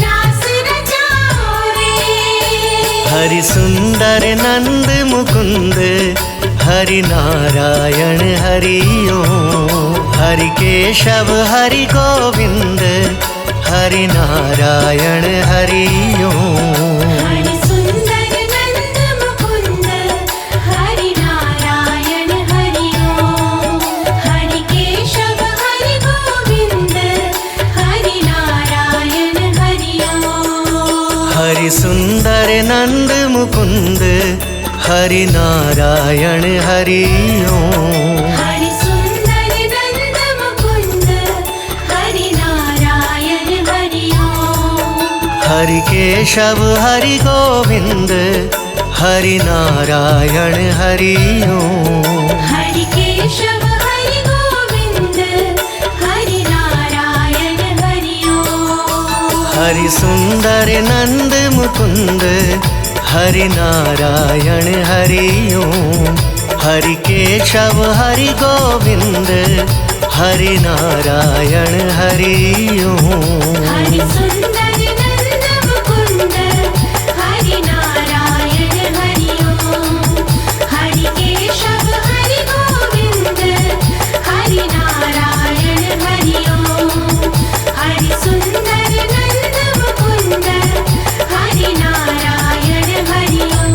रास रचाओ रे हरि सुंदर नंद मुकुंद हरि नारायण हरि ओम हरि केशव हरि गोविंद हरि नारायण हरि ओम हरि सुंदर नंद मुकुंद हरि नारायण हरि ओम हरि केशव हरि गोविंद हरि नारायण हरि ओम हरि सुंदर नंद मुकुंद हरि नारायण हरि ओम हरि सुंदर नंद मुकुंद हरि नारायण हरि ओम हरि केशव हरि गोविंद हरि नारायण हरि ओम हरि केशव हरि गोविंद हरि नारायण हरि ओम हरि सुंदर नंद मुकुंद हरि नारायण हरि ओम हरि केशव हरि गोविंद हरि नारायण हरि ओम हरि सुंदर नंद मुकुंद हरि नारायण हरि ओम हरि केशव हरि गोविंद हरि नारायण हरि ओम हरि सुंदर नंद मुकुंद हरि नारायण हरि ओम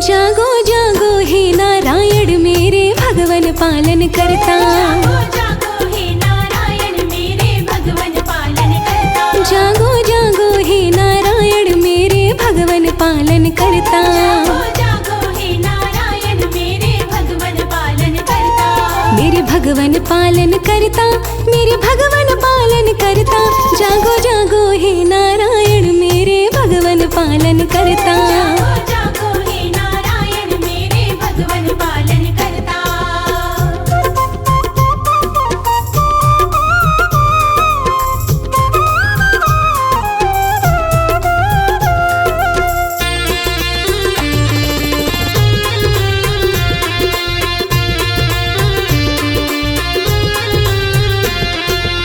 जागो जागो हे नारायण मेरे भगवन पालन करता। जागो जागो हे नारायण मेरे भगवन पालन करता। जागो जागो हे नारायण मेरे भगवन पालन मेरे भगवन पालन करता, मेरे भगवन पालन करता। जागो जागो हे नारायण मेरे भगवन पालन करता। जागो जागो हे नारायण मेरे भगवन पालन करता।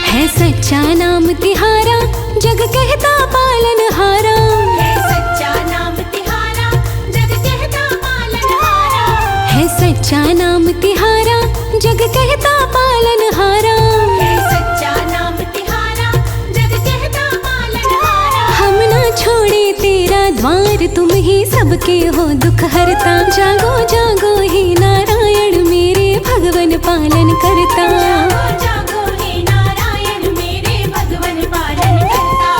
है सच्चा नाम तिहारा जग कहता पालनहारा। है सच्चा नाम तिहारा जग कहता पालनहारा। है सच्चा नाम तिहारा जग कहता पालनहारा। है सच्चा नाम तिहारा जग कहता पालनहारा। हम ना छोड़े तेरा द्वार, तुम ही सबके हो दुख हरता। जागो जागो हे नारायण मेरे भगवन पालन करता। जागो जागो हे नारायण मेरे भगवन पालन करता।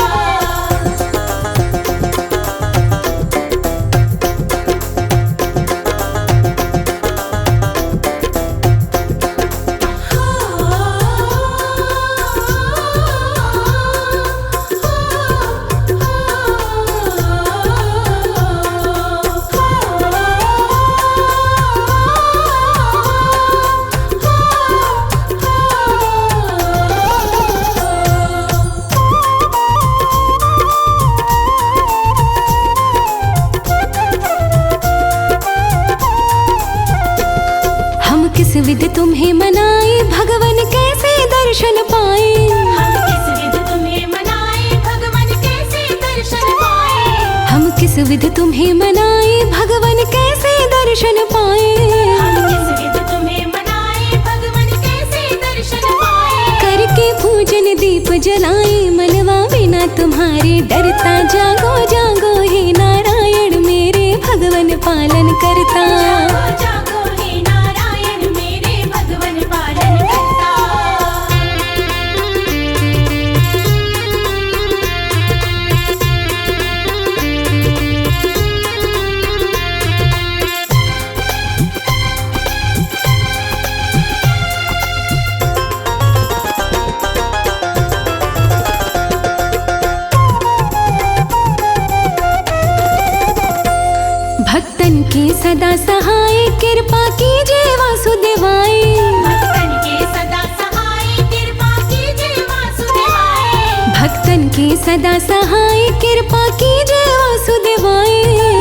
हम किस विध तुम्हें मनाए भगवन कैसे दर्शन पाए। हम किस विध तुम्हें मनाए भगवन कैसे दर्शन पाए। हम किस विध तुम्हें मनाए भगवन कैसे दर्शन पाए। हम किस विध तुम्हें मनाए भगवन कैसे दर्शन पाए। करके पूजन दीप जलाए मनवा बिना तुम्हारे डरता। जागो जागो हे नारायण मेरे भगवन पालन करता। जागो जागो हे नारायण मेरे भगवन पालन करता। भक्तन के सदा सहाय कृपा कीजिए वासुदेवाय। भक्तन के सदा सहाय कृपा कीजिए वासुदेवाय। भक्तन के सदा सहाय कृपा कीजिए वासुदेवाय।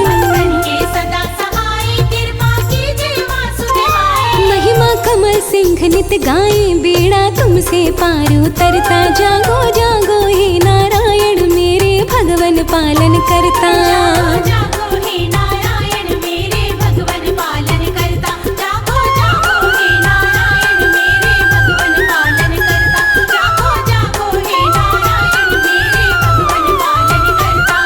भक्तन के सदा सहाय कृपा कीजिए वासुदेवाय। महिमा कमल सिंह नित गाए बेड़ा तुमसे पार उतरता। जागो जागो हे नारायण मेरे भगवन पालन करता। जागो जागो हे नारायण मेरे भगवन पालन करता। जागो जागो हे नारायण मेरे भगवन पालन करता। जागो जागो हे नारायण मेरे भगवन पालन करता।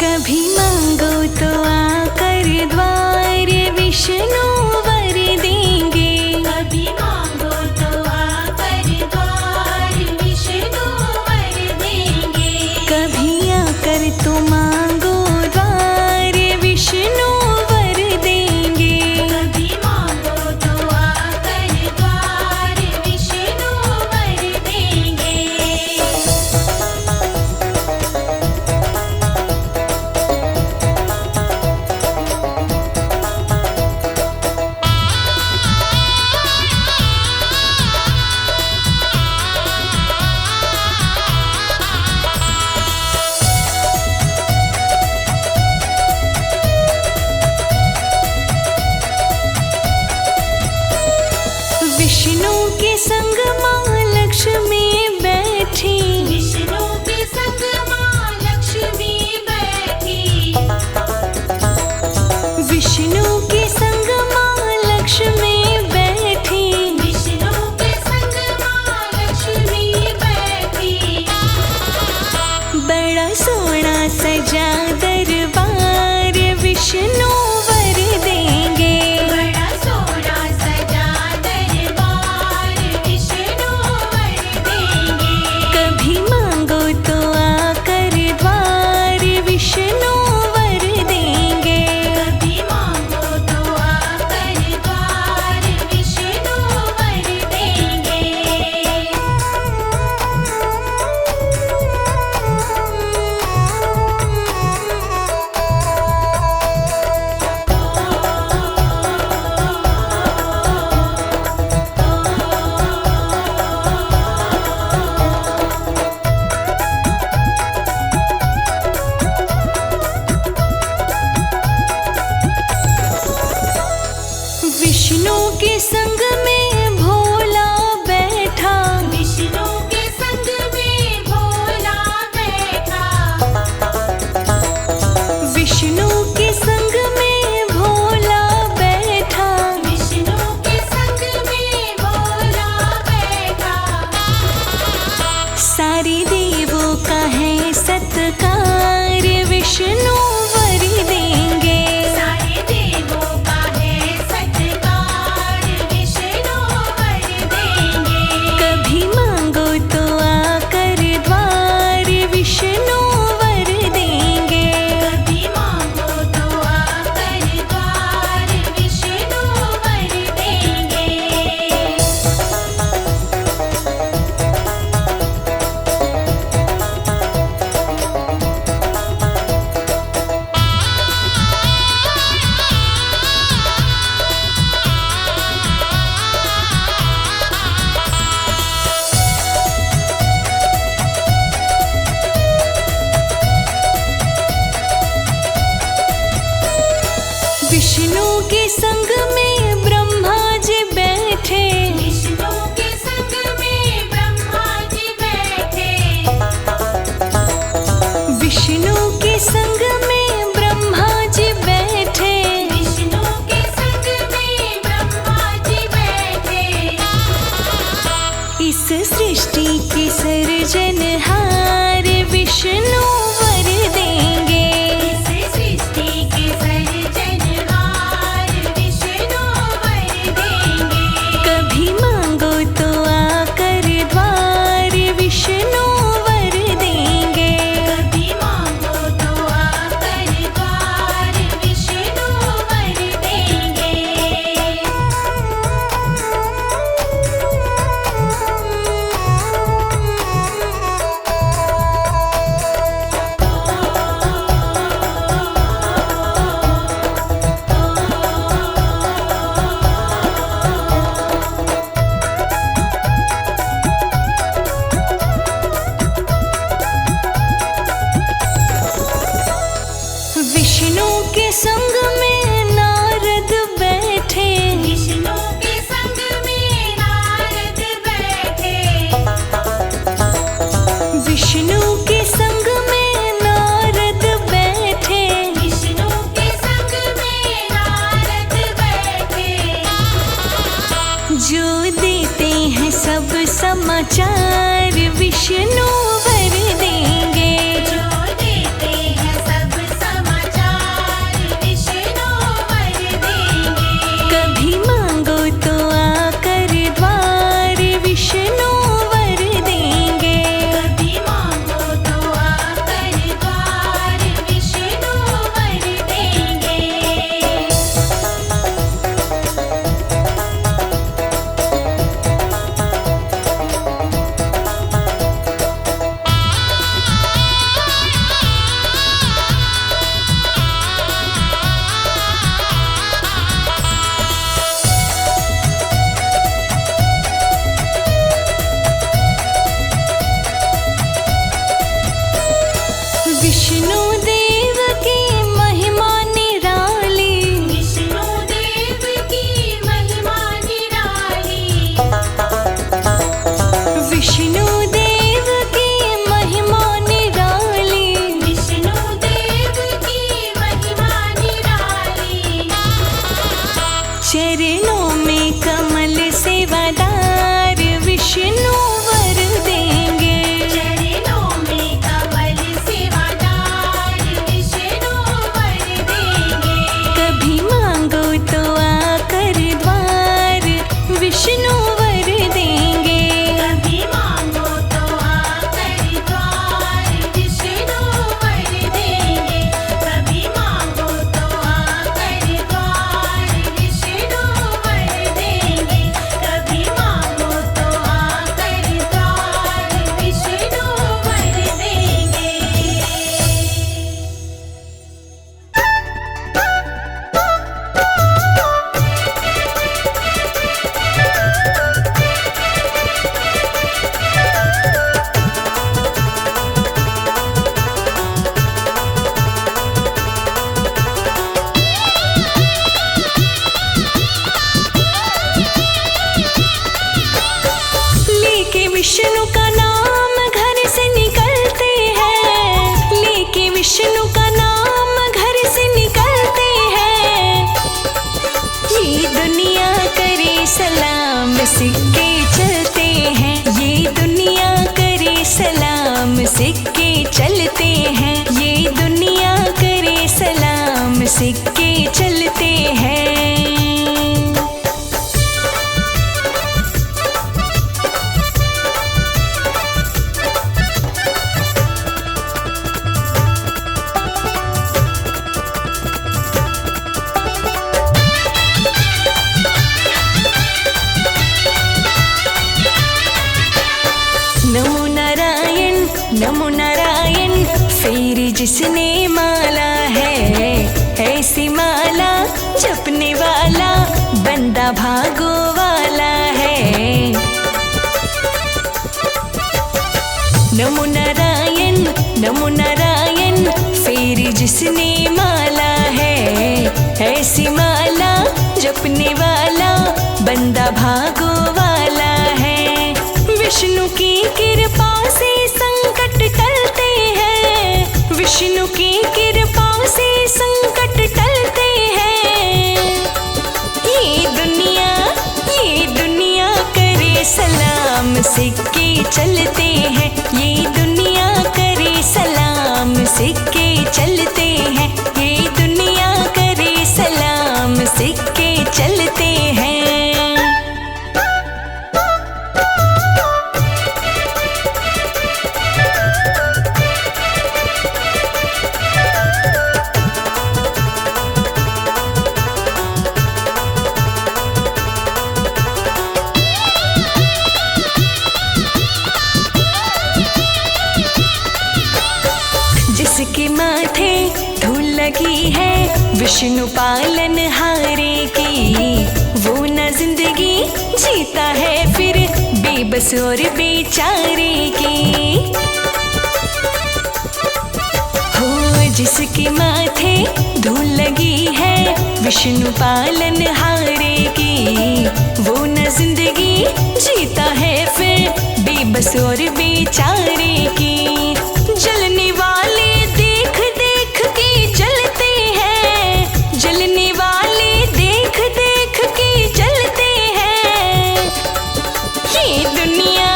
कभी मांगो तो आकर द्वार विष्णु वर देंगे। कभी मांगो तो आकर द्वार विष्णु वर देंगे। कभी आकर तो मांगो द्वार विष्णु वर देंगे। कभी मांगो तो आकर द्वार विष्णु वर देंगे। विष्णु वर देंगे। सारे देवों का है सत्कार, विष्णु वर देंगे। कभी मांगो तो आकर द्वार विष्णु वर देंगे। कभी मांगो तो आकर द्वार विष्णु वर देंगे। विष्णु के संग में ब्रह्मा जी बैठे। विष्णु के संग में ब्रह्मा जी बैठे। विष्णु के संग में ब्रह्मा जी बैठे। विष्णु के संग में ब्रह्मा जी बैठे। इस सृष्टि के सर्जनहार विष्णु वर देंगे। इस सृष्टि के सर्जनहार विष्णु वर देंगे। कभी मांगो तो आकर द्वार विष्णु वर देंगे। कभी मांगो तो आकर द्वार विष्णु वर देंगे। विष्णु के संग में नारद बैठे। विष्णु के संग में नारद बैठे। विष्णु के संग में नारद बैठे। विष्णु के संग में नारद बैठे। जो देते हैं सब समाचार विष्णु वर देंगे। जो देते हैं सब समाचार विष्णु वर देंगे। कभी मांगो तो आकर द्वार विष्णु वर देंगे। कभी मांगो तो आकर द्वार विष्णु वर देंगे। विष्णु देव की महिमा निराली। विष्णु देव की महिमा निराली। विष्णु देव की महिमा निराली। विष्णु देव की महिमा निराली। चरणों में कमल सेवादार विष्णु वर देंगे। चरणों में कमल सेवादार विष्णु वर देंगे। कभी मांगो तो आकर द्वार विष्णु वर देंगे। कभी मांगो तो आकर द्वार विष्णु वर देंगे। कभी मांगो तो आकर द्वार विष्णु वर देंगे। कभी मांगो तो आकर द्वार विष्णु वर देंगे। लेके विष्णु का नाम घर से निकलते हैं। लेके विष्णु का नाम घर से निकलते हैं। ये दुनिया करे सलाम सिक्के चलते हैं। ये दुनिया करे सलाम सिक्के चलते हैं। ये दुनिया सिक्के चलते हैं। नमो नारायण नमो नारायण, फिर जिसने माला है ऐसी माला जपने वाला बंदा भागो वाला है। नमो नारायण फिर जिसने माला है ऐसी माला जपने वाला बंदा भागो वाला है। विष्णु की कृपा से संकट टलते हैं, विष्णु की कृपा से संकट टलते हैं। ये दुनिया करे सलाम, सिक्के चलते हैं। ये दुनिया करे सलाम, सिक्के चलते हैं। ये दुनिया करे सलाम, सिक्के चलते हैं। जिसके माथे धूल लगी है विष्णु पालन हारे की, वो न जिंदगी जीता है फिर बेबस और बेचारे की। हो जिसके माथे धूल लगी है विष्णु पालन हारे की, वो न जिंदगी जीता है फिर बेबस और बेचारे की। जलने वाले देख देख के जलते हैं, जलने वाले देख देख के जलते हैं। ये दुनिया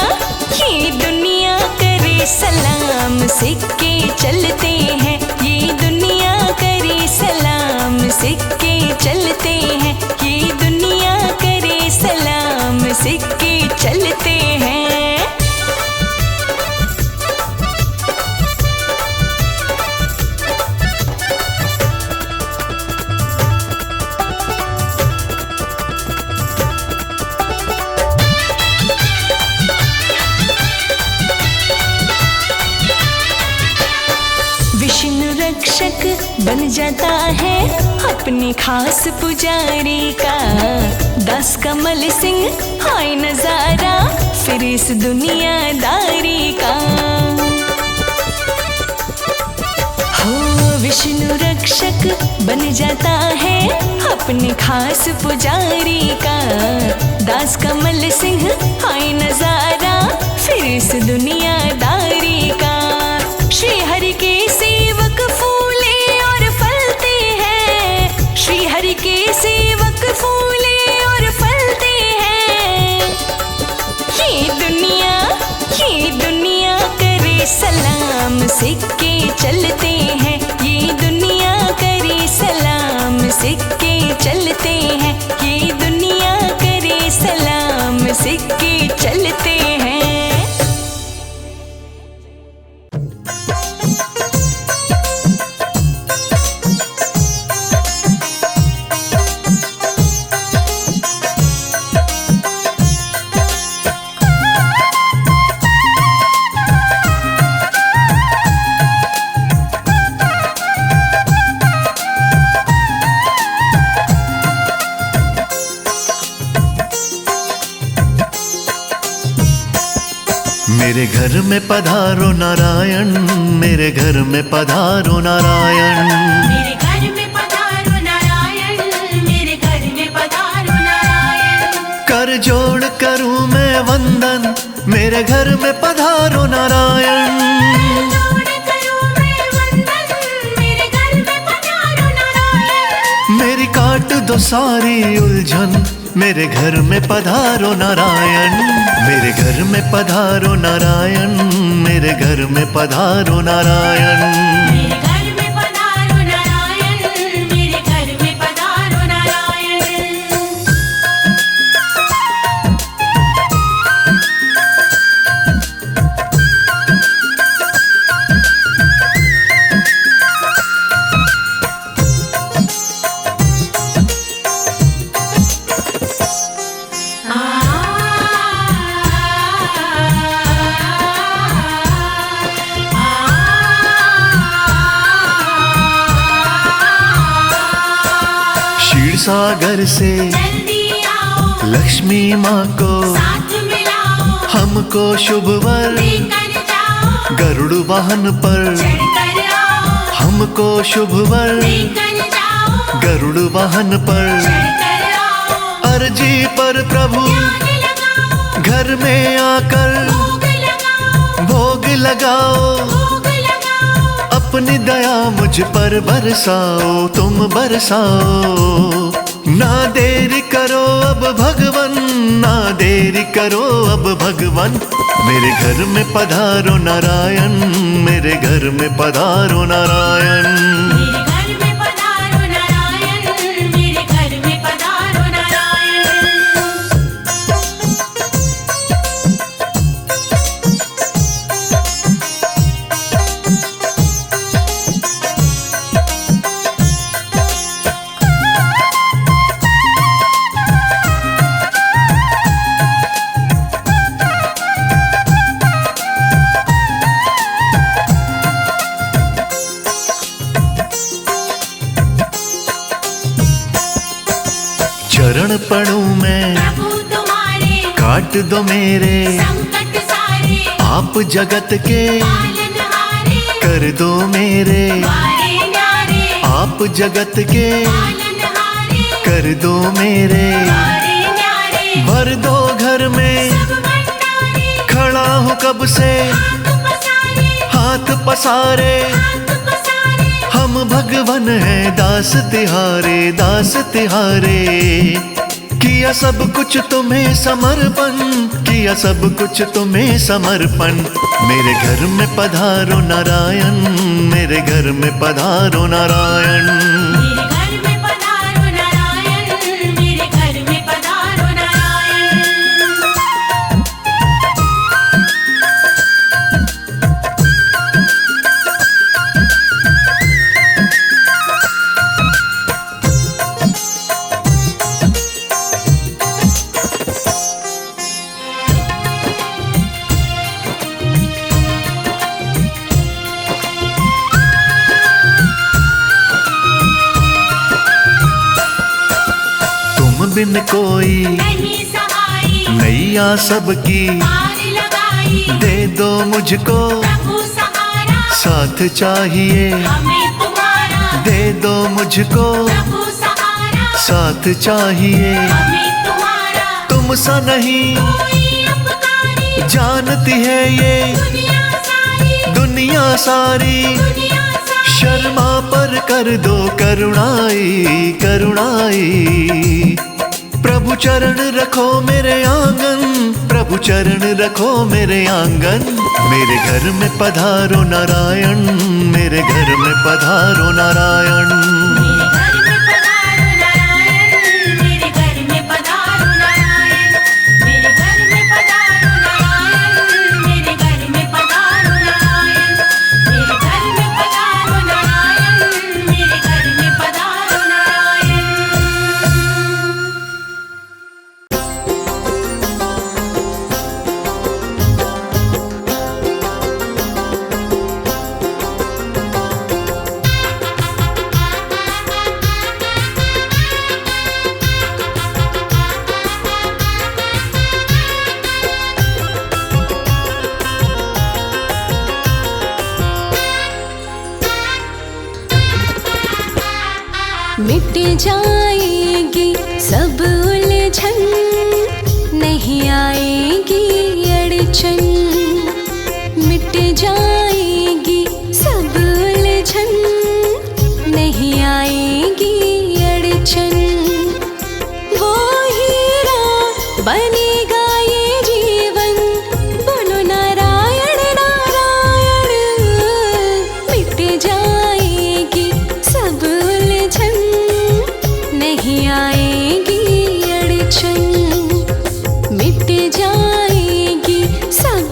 करे सलाम, सिक्के चलते हैं। ये दुनिया करे सलाम, सिक्के चलते हैं। ये दुनिया करे सलाम, सिक्के चलते हैं। विष्णु रक्षक बन जाता है अपने खास पुजारी का। दास कमल सिंह हाय नजारा फिर इस दुनियादारी का। हो विष्णु रक्षक बन जाता है अपने खास पुजारी का। दास कमल सिंह हाय नजारा फिर इस दुनियादारी का। श्री हरि के सेवक फूले और फलते हैं, श्री हरि के सेवक फूले और फलते हैं। ये दुनिया करे सलाम, सिक्के चलते हैं। ये दुनिया करे सलाम, सिक्के चलते हैं। ये दुनिया करे सलाम, सिक्के चलते हैं। मेरे घर में पधारो नारायण, मेरे घर में पधारो नारायण। मेरे घर में पधारो नारायण, मेरे घर में पधारो नारायण। कर जोड़ करूं मैं वंदन, मेरे घर में पधारो नारायण। जोड़ करूं मैं वंदन, मेरे घर में पधारो नारायण। मेरी काट दो सारी उलझन, मेरे घर में पधारो नारायण। मेरे घर में पधारो नारायण, मेरे घर में पधारो नारायण। मेरे घर में पधारो नारायण, मेरे सागर से जल्दी आओ, लक्ष्मी माँ को साथ मिलाओ, हमको शुभ वर लेकर जाओ, गरुड़ वाहन पर चढ़कर आओ, हमको शुभ वर लेकर जाओ, गरुड़ वाहन पर चढ़कर आओ, अर्जी पर प्रभु ध्यान लगाओ, घर में आकर भोग लगाओ, भोग लगाओ, भोग लगाओ, अपनी दया मुझ पर बरसाओ, तुम बरसाओ। ना देरी करो अब भगवन, ना देरी करो अब भगवन, मेरे घर में पधारो नारायण, मेरे घर में पधारो नारायण। मेरे घर में पधारो नारायण, मेरे घर में पधारो नारायण। चरण पड़ूं मैं प्रभु तुम्हारे, काट दो मेरे संकट सारे, आप जगत के पालनहारे, कर दो मेरे वारे न्यारे, आप जगत के पालनहारे, कर दो मेरे। वारे न्यारे, भर दो घर में सब भंडारे, खड़ा हूँ कब से हाथ पसारे, हाथ पसारे, हाथ पसारे, हम भगवन हैं दास तिहारे, दास तिहारे। किया सब कुछ तुम्हें समर्पण, किया सब कुछ तुम्हें समर्पण, मेरे घर में पधारो नारायण, मेरे घर में पधारो नारायण। मेरे घर में पधारो नारायण, मेरे घर में पधारो नारायण। बिन कोई नहीं सहाई, नैया सबकी पार लगाई, दे दो मुझको प्रभु सहारा, साथ चाहिए, हमें तुम्हारा, दे दो मुझको प्रभु सहारा, साथ चाहिए। हमें तुम्हारा, तुम सा नहीं कोई अपकारी, जानती है ये दुनिया सारी, दुनिया सारी, दुनिया सारी, शर्मा पर कर दो करुणाई, करुणाई। प्रभु चरण रखो मेरे आंगन, प्रभु चरण रखो मेरे आंगन, मेरे घर में पधारो नारायण, मेरे घर में पधारो नारायण। मेरे घर में पधारो नारायण, मेरे घर में पधारो नारायण, मेरे घर में पधारो नारायण, मेरे घर में पधारो नारायण, मेरे घर में पधारो नारायण, मेरे घर में पधारो नारायण। मिट जाएगी सब उलझन, नहीं आएगी अड़चन, मिट जाएगी सब उलझन, नहीं आएगी अड़चन। वो हीरा बनेगा ये जीवन, बोलो नारायण नारायण। मिट जाएगी सब उलझन, नहीं आएगी अड़चन, मिट जाएगी सब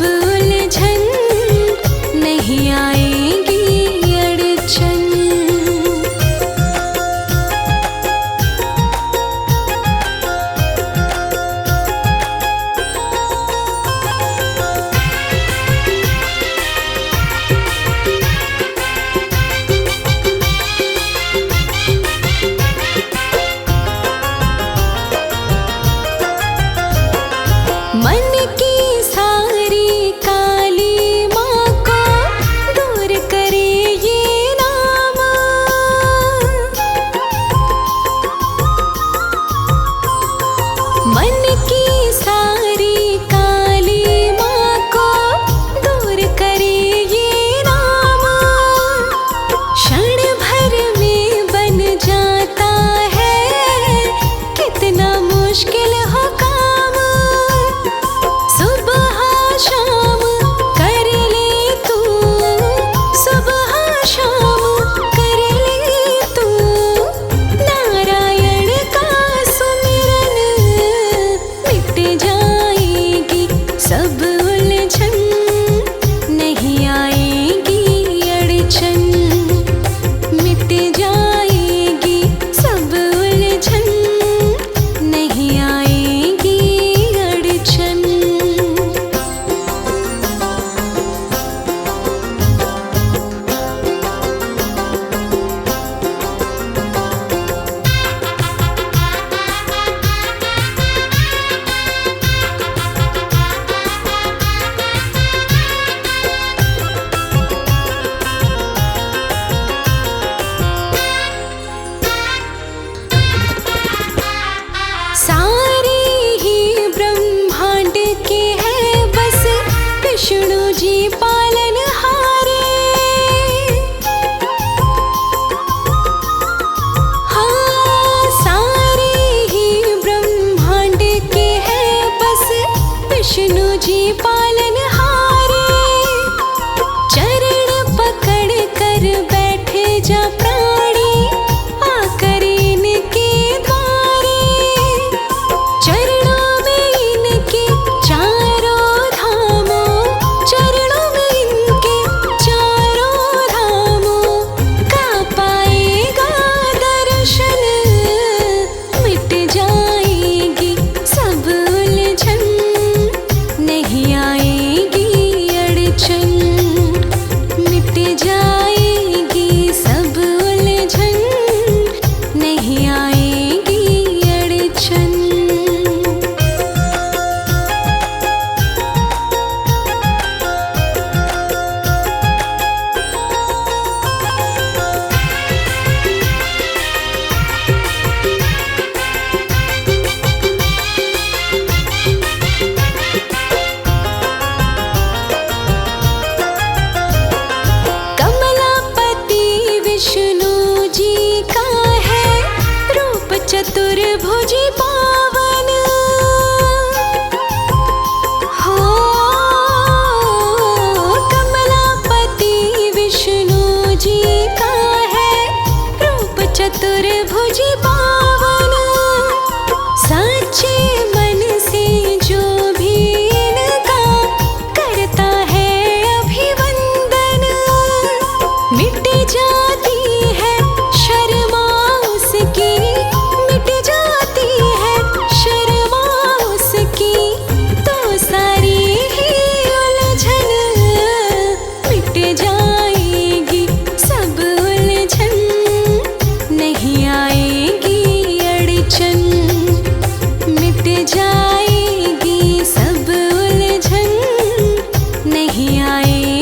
आए